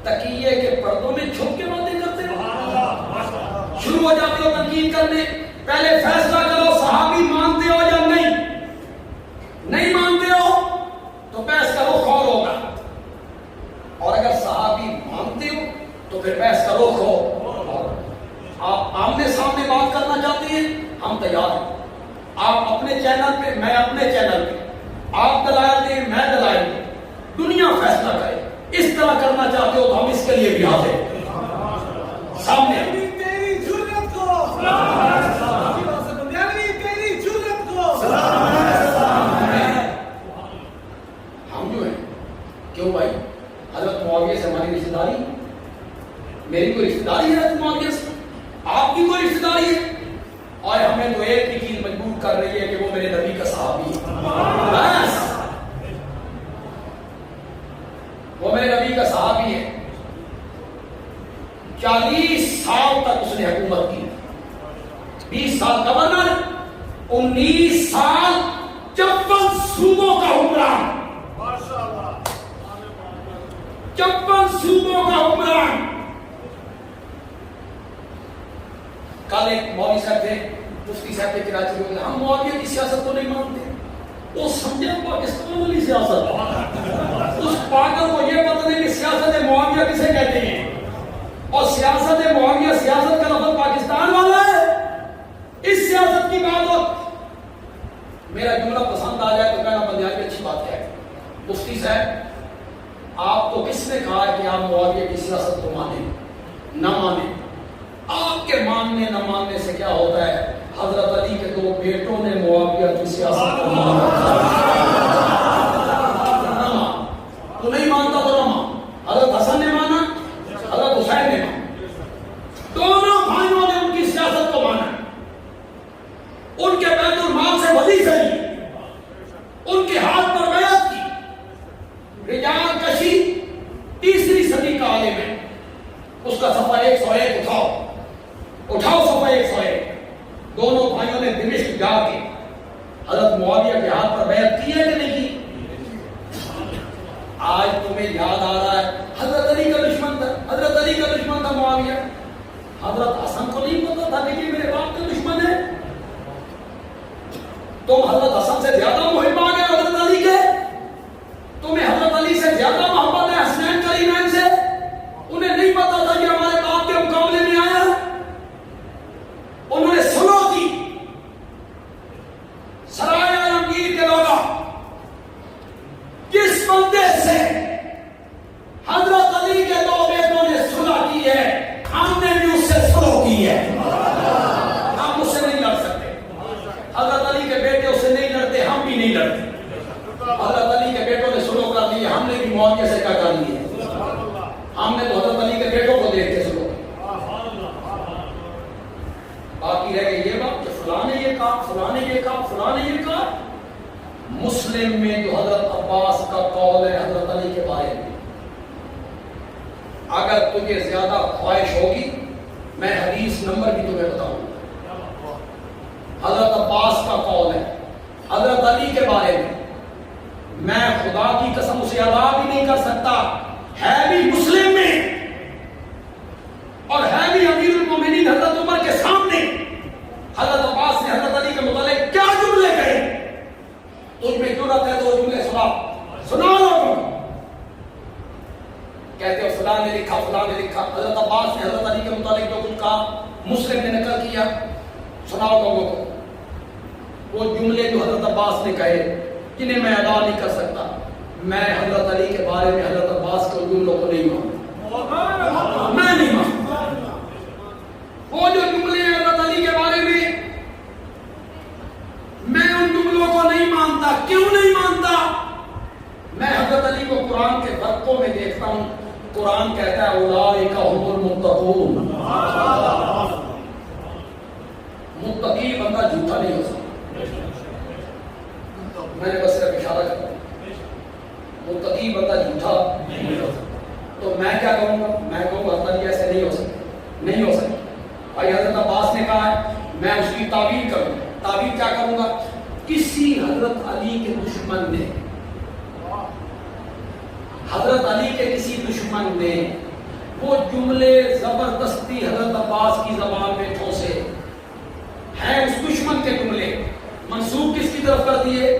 تکیے کے پردوں میں چھپ کے باتیں کرتے ہو، شروع ہو جاتے ہو تنقید کرنے، پہلے فیصلہ کرو صحابی مانتے ہو یا نہیں مانتے ہو تو بحث کا رخ اور ہوگا، اور اگر صحابی مانتے ہو تو پھر بحث کا رخ ہو، آپ آمنے سامنے بات کرنا چاہتے ہیں ہم تیار ہیں، آپ اپنے چینل پہ میں اپنے چینل پہ، آپ دلائل دیں میں دلائل دیں، دنیا فیصلہ کرے، اس طرح کرنا چاہتے ہو تو ہم اس کے لیے بھی حاضر ہیں، سامنے ہم جو ہیں، کیوں بھائی حضرت معاویہ سے ہماری رشتہ داری، میری کوئی رشتہ داری ہے حضرت معاویہ سے، آپ کی کوئی رشتہ داری ہے، اور ہمیں تو ایک ہی چیز مجبور کر رہی ہے کہ وہ میرے نبی کا صحابی ہے، بس وہ میرے نبی کا صحابی ہے، 40 سال تک اس نے حکومت کی، 20 سال گورنر، 19 سال 54 صوبوں کا حکمران، 54 صوبوں کا حکمران۔ کل ایک مولوی صاحب تھے، مفتی صاحب کے کراچی میں، ہم معاویہ کی سیاست کو نہیں مانتے، وہ سمجھے پاکستان والی سیاست، اس پاگل کو یہ پتہ نہیں کہ سیاست معاویہ کسے کہتے ہیں، اور سیاست معاویہ سیاست کا لفظ پاکستان والا ہے، اس سیاست کی بات ہو، میرا جملہ پسند آ جائے تو کہنا بندیال کی اچھی بات ہے، مفتی صاحب آپ کو کس نے کہا ہے کہ آپ معاویہ کی سیاست کو مانیں نہ مانیں؟ آپ کے ماننے نہ ماننے سے کیا ہوتا ہے؟ حضرت علی کے 2 بیٹوں نے معاویہ کی سیاست کو مانا، تو نہیں مانتا تو نہ مان، حضرت حسن نے مانا، حضرت حسین نے مانا، دونوں بھائیوں نے ان کی سیاست کو مانا، ان کے بیت المال سے وظیفے لیے، ان کے ہاتھ پر بیعت کی، رجال کشی 3 صدی کا عالم ہے، اس کا صفحہ 101 اٹھاؤ صفحہ 101، دونوں بھائیوں نے دمشق جا کے حضرت معاویہ کے ہاتھ پر بیعت کی ہے کہ نہیں کی؟ آج تمہیں یاد آ رہا ہے حضرت علی کا دشمن تھا، حضرت علی کا دشمن تھا معاویہ، حضرت حسن کو نہیں پتا تھا کہ یہ میرے باپ کا دشمن ہے؟ تم حضرت حسن سے زیادہ محب آ گئے حضرت علی کے، تمہیں حضرت علی سے زیادہ محبت ہے حسنین کریمین سے، انہیں نہیں پتا تھا کہ ہمارے باپ کے مقابلے میں آیا، انہوں نے سلو کی، سرائے عالمگیر کے لوگوں کس بندے سے حضرت علی کے 2 بیٹوں نے صلح کی ہے، ہم نے بھی اس سے صلح کی ہے، ہم اس سے نہیں لڑ سکتے، حضرت علی کے بیٹے اس سے نہیں لڑتے، ہم بھی نہیں لڑتے، حضرت علی کے بیٹوں نے صلح کر لی، ہم نے بھی معاویہ سے کیا کر لی ہے، ہم نے تو حضرت علی کے بیٹوں کو دیکھ کے صلح، باقی رہ گئی یہ بات کہ فلاں نے یہ کہا، فلاں نے یہ کہا، فلاں نے یہ کہا۔ مسلم میں جو حضرت عباس کا قول ہے حضرت علی کے بارے میں، اگر تجھے زیادہ خواہش ہوگی میں حدیث نمبر بھی تمہیں بتاؤں گا، حضرت عباس کا قول ہے حضرت علی کے بارے میں، میں خدا کی قسم اسے ادا بھی نہیں کر سکتا، ہے بھی مسلم میں اور ہے بھی امیر المومنین حضرت عمر کے سامنے، حضرت عباس نے حضرت علی کے متعلق کیا جملے کہے، تجھ میں جرأت ہے تو جملے سنا لو، کہتے ہیں فلاں نے لکھا، فلاں نے لکھا، حضرت عباس نے حضرت علی کے متعلق جو کچھ کہا مسلم نے نقل کیا، سناؤ لوگوں کو وہ جملے جو حضرت عباس نے کہے جنہیں میں ادا نہیں کر سکتا، میں حضرت علی کے بارے میں حضرت عباس کے جملوں کو نہیں مانتا، میں نہیں مانتا، وہ جو جملے ہیں حضرت علی کے بارے میں میں ان جملوں کو نہیں مانتا، کیوں نہیں مانتا؟ میں حضرت علی کو قرآن کے فرقوں میں دیکھتا ہوں، قرآن کہتا ہے اولئک هم المتقون، متقی بندہ جھوٹا نہیں ہو سکتا، فقیر بندہ جھوٹا نہیں ہو سکتا. تو میں کیا کہوں گا؟ میں کہوں گا حضرت علی ایسے نہیں ہو سکتے، نہیں ہو سکتے. بھائی حضرت عباس نے کہا ہے میں اس کی تعبیر کروں. تعبیر کیا کروں گا؟ کسی حضرت علی کے دشمن نے، حضرت علی کے کسی دشمن نے وہ جملے زبردستی حضرت عباس کی زبان میں ٹھوسے ہیں، اس دشمن کے جملے منسوب کس کی طرف کر دیے؟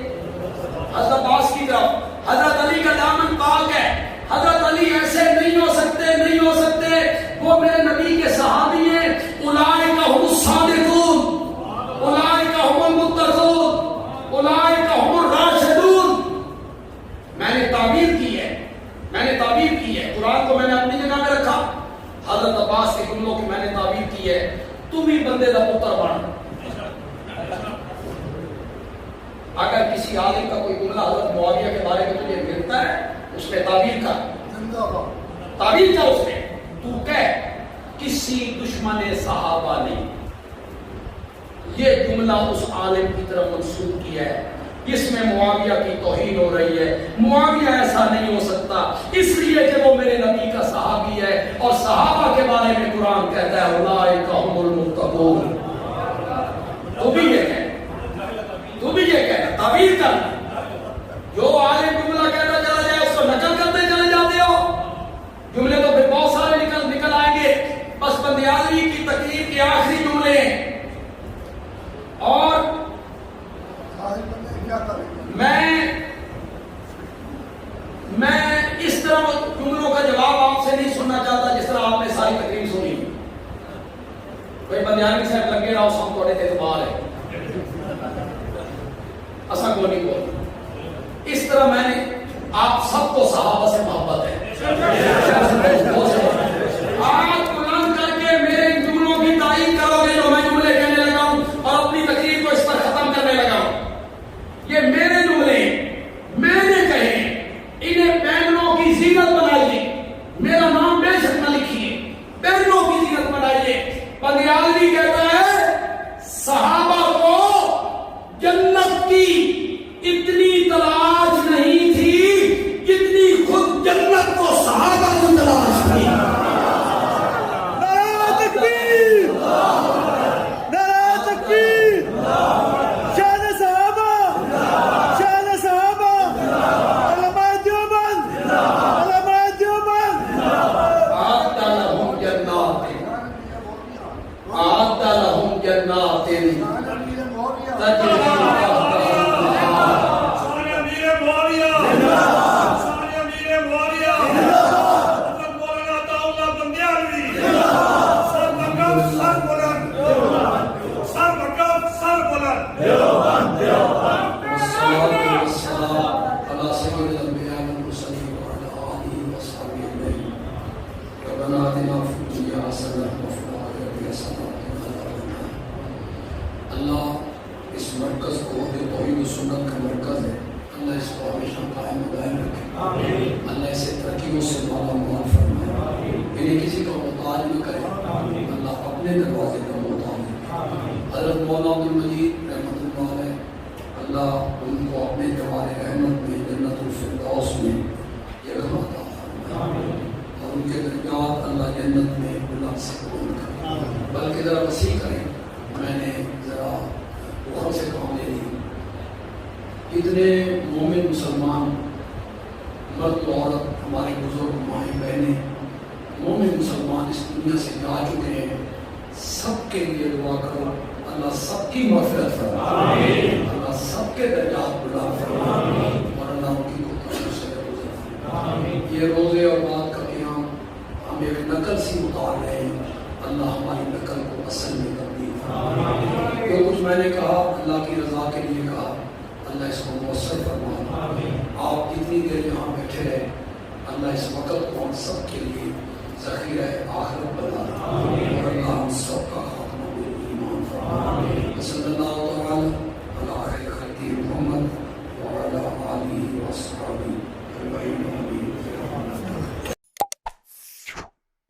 حضرت عباس کی طرف. حضرت علی کا دامن پاک ہے، حضرت علی ایسے نہیں ہو سکتے، نہیں ہو سکتے. وہ میرے نبی کے صحابی ہیں. اولئک هم الصادقون، اولئک هم المتقون، اولئک هم الراشدون. میں نے تعبیر کی ہے، میں نے تعبیر کی ہے. قرآن کو میں نے اپنی جگہ میں رکھا، حضرت عباس کے جملوں کی میں نے تعبیر کی ہے. تم ہی بندے کا پتر بن. اگر کسی عالم کا کوئی جملہ حضرت معاویہ کے بارے میں تجھے ملتا ہے اس میں تعبیر کا، تعبیر کیا اس میں تو کہہ کسی دشمن صحابہ نے یہ جملہ اس عالم کی طرف منسوب کیا ہے جس میں معاویہ کی توہین ہو رہی ہے. معاویہ ایسا نہیں ہو سکتا اس لیے کہ وہ میرے نبی کا صحابی ہے، اور صحابہ کے بارے میں قرآن کہتا ہے اولئک هم المتقون. تو بھی یہ کہہ، تو بھی یہ کہنا تعبیر کرنا. جو عالم جملہ کہتا چلا جائے اس کو نقل کرتے چلے جاتے ہو. جملے تو پھر بہت سارے نکل آئیں گے، بس بندیالوی کی تقریر کے آخری جملے. اور میں اس طرح جملوں کا جواب آپ سے نہیں سننا چاہتا جس طرح آپ نے ساری تقریر سنی. کوئی بندیالوی صاحب لگے رہا اس ہم تھوڑے اعتبار ہے ایسا کو نہیں بول. اس طرح میں نے آپ سب کو صحابہ سے محبت ہے. آپ قرآن کر کے میرے جملوں کی تعریف کرو گے جو میں جملے کہنے لگا ہوں اور اپنی تقریر کو اس پر ختم کرنے لگا ہوں. یہ میرے جملے میں نے کہے، انہیں پہنوں کی زینت بنائیے. میرا نام بے شک نہ لکھیے، پہنوں کی زینت بنائیے. بندیالوی کہتا ہے صحابہ کو جنت کی اتنی تلاش نہیں تھی جتنی خود جنت کو صحابہ کو تلاش تھی. نعرہ تکبیر، نعرہ تکبیر، شان صحابہ، شان صحابہ. علماء دیوبند، علماء دیوبند. أعد لهم جنات، أعد لهم جنات تجري اللہ اس مرکز کو جو توحید و سنت کا مرکز ہے اللہ اس کو ہمیشہ قائم و دائم رکھے. اللہ اسے ترقیوں سے مالا مال فرمائے، انہیں کسی کا محتاج نہ کرے. اللہ اپنے دروازے کا محتاج ہے. حضرت مولانا عبد المجید رحمۃ اللہ علیہ، اللہ ان کو اپنے جوار احمد میں جنت الفردوس میں جگہ عطا فرمائے اور ان کے درجات اللہ جنت میں بلند سے بلند کرے. بلکہ ذرا وسیع کریں. میں نے ذرا غور سے کام لے لی. اتنے مومن مسلمان مرد و عورت، ہمارے بزرگ مائیں بہنیں مومن مسلمان اس دنیا سے جا چکے ہیں. سب کے لیے دعا کرو اللہ سب کی مغفرت فرمائے، اللہ سب کے درجات بلند فرمائے اور اللہ ان کی کوتاہیوں سے درگزر. یہ روزے اور بات کا قیام ہم ایک نقل سی اتار رہے ہیں. اللہ ہماری نقل کو اصل میں تبدیل فرمائے. جو کچھ میں نے کہا اللہ کی رضا کے لیے کہا، اللہ اس کو مؤثر فرمائے. آپ جتنی دیر یہاں بیٹھے رہے اللہ اس وقت کو ہم سب کے لیے ذخیرہ آخرت بنا.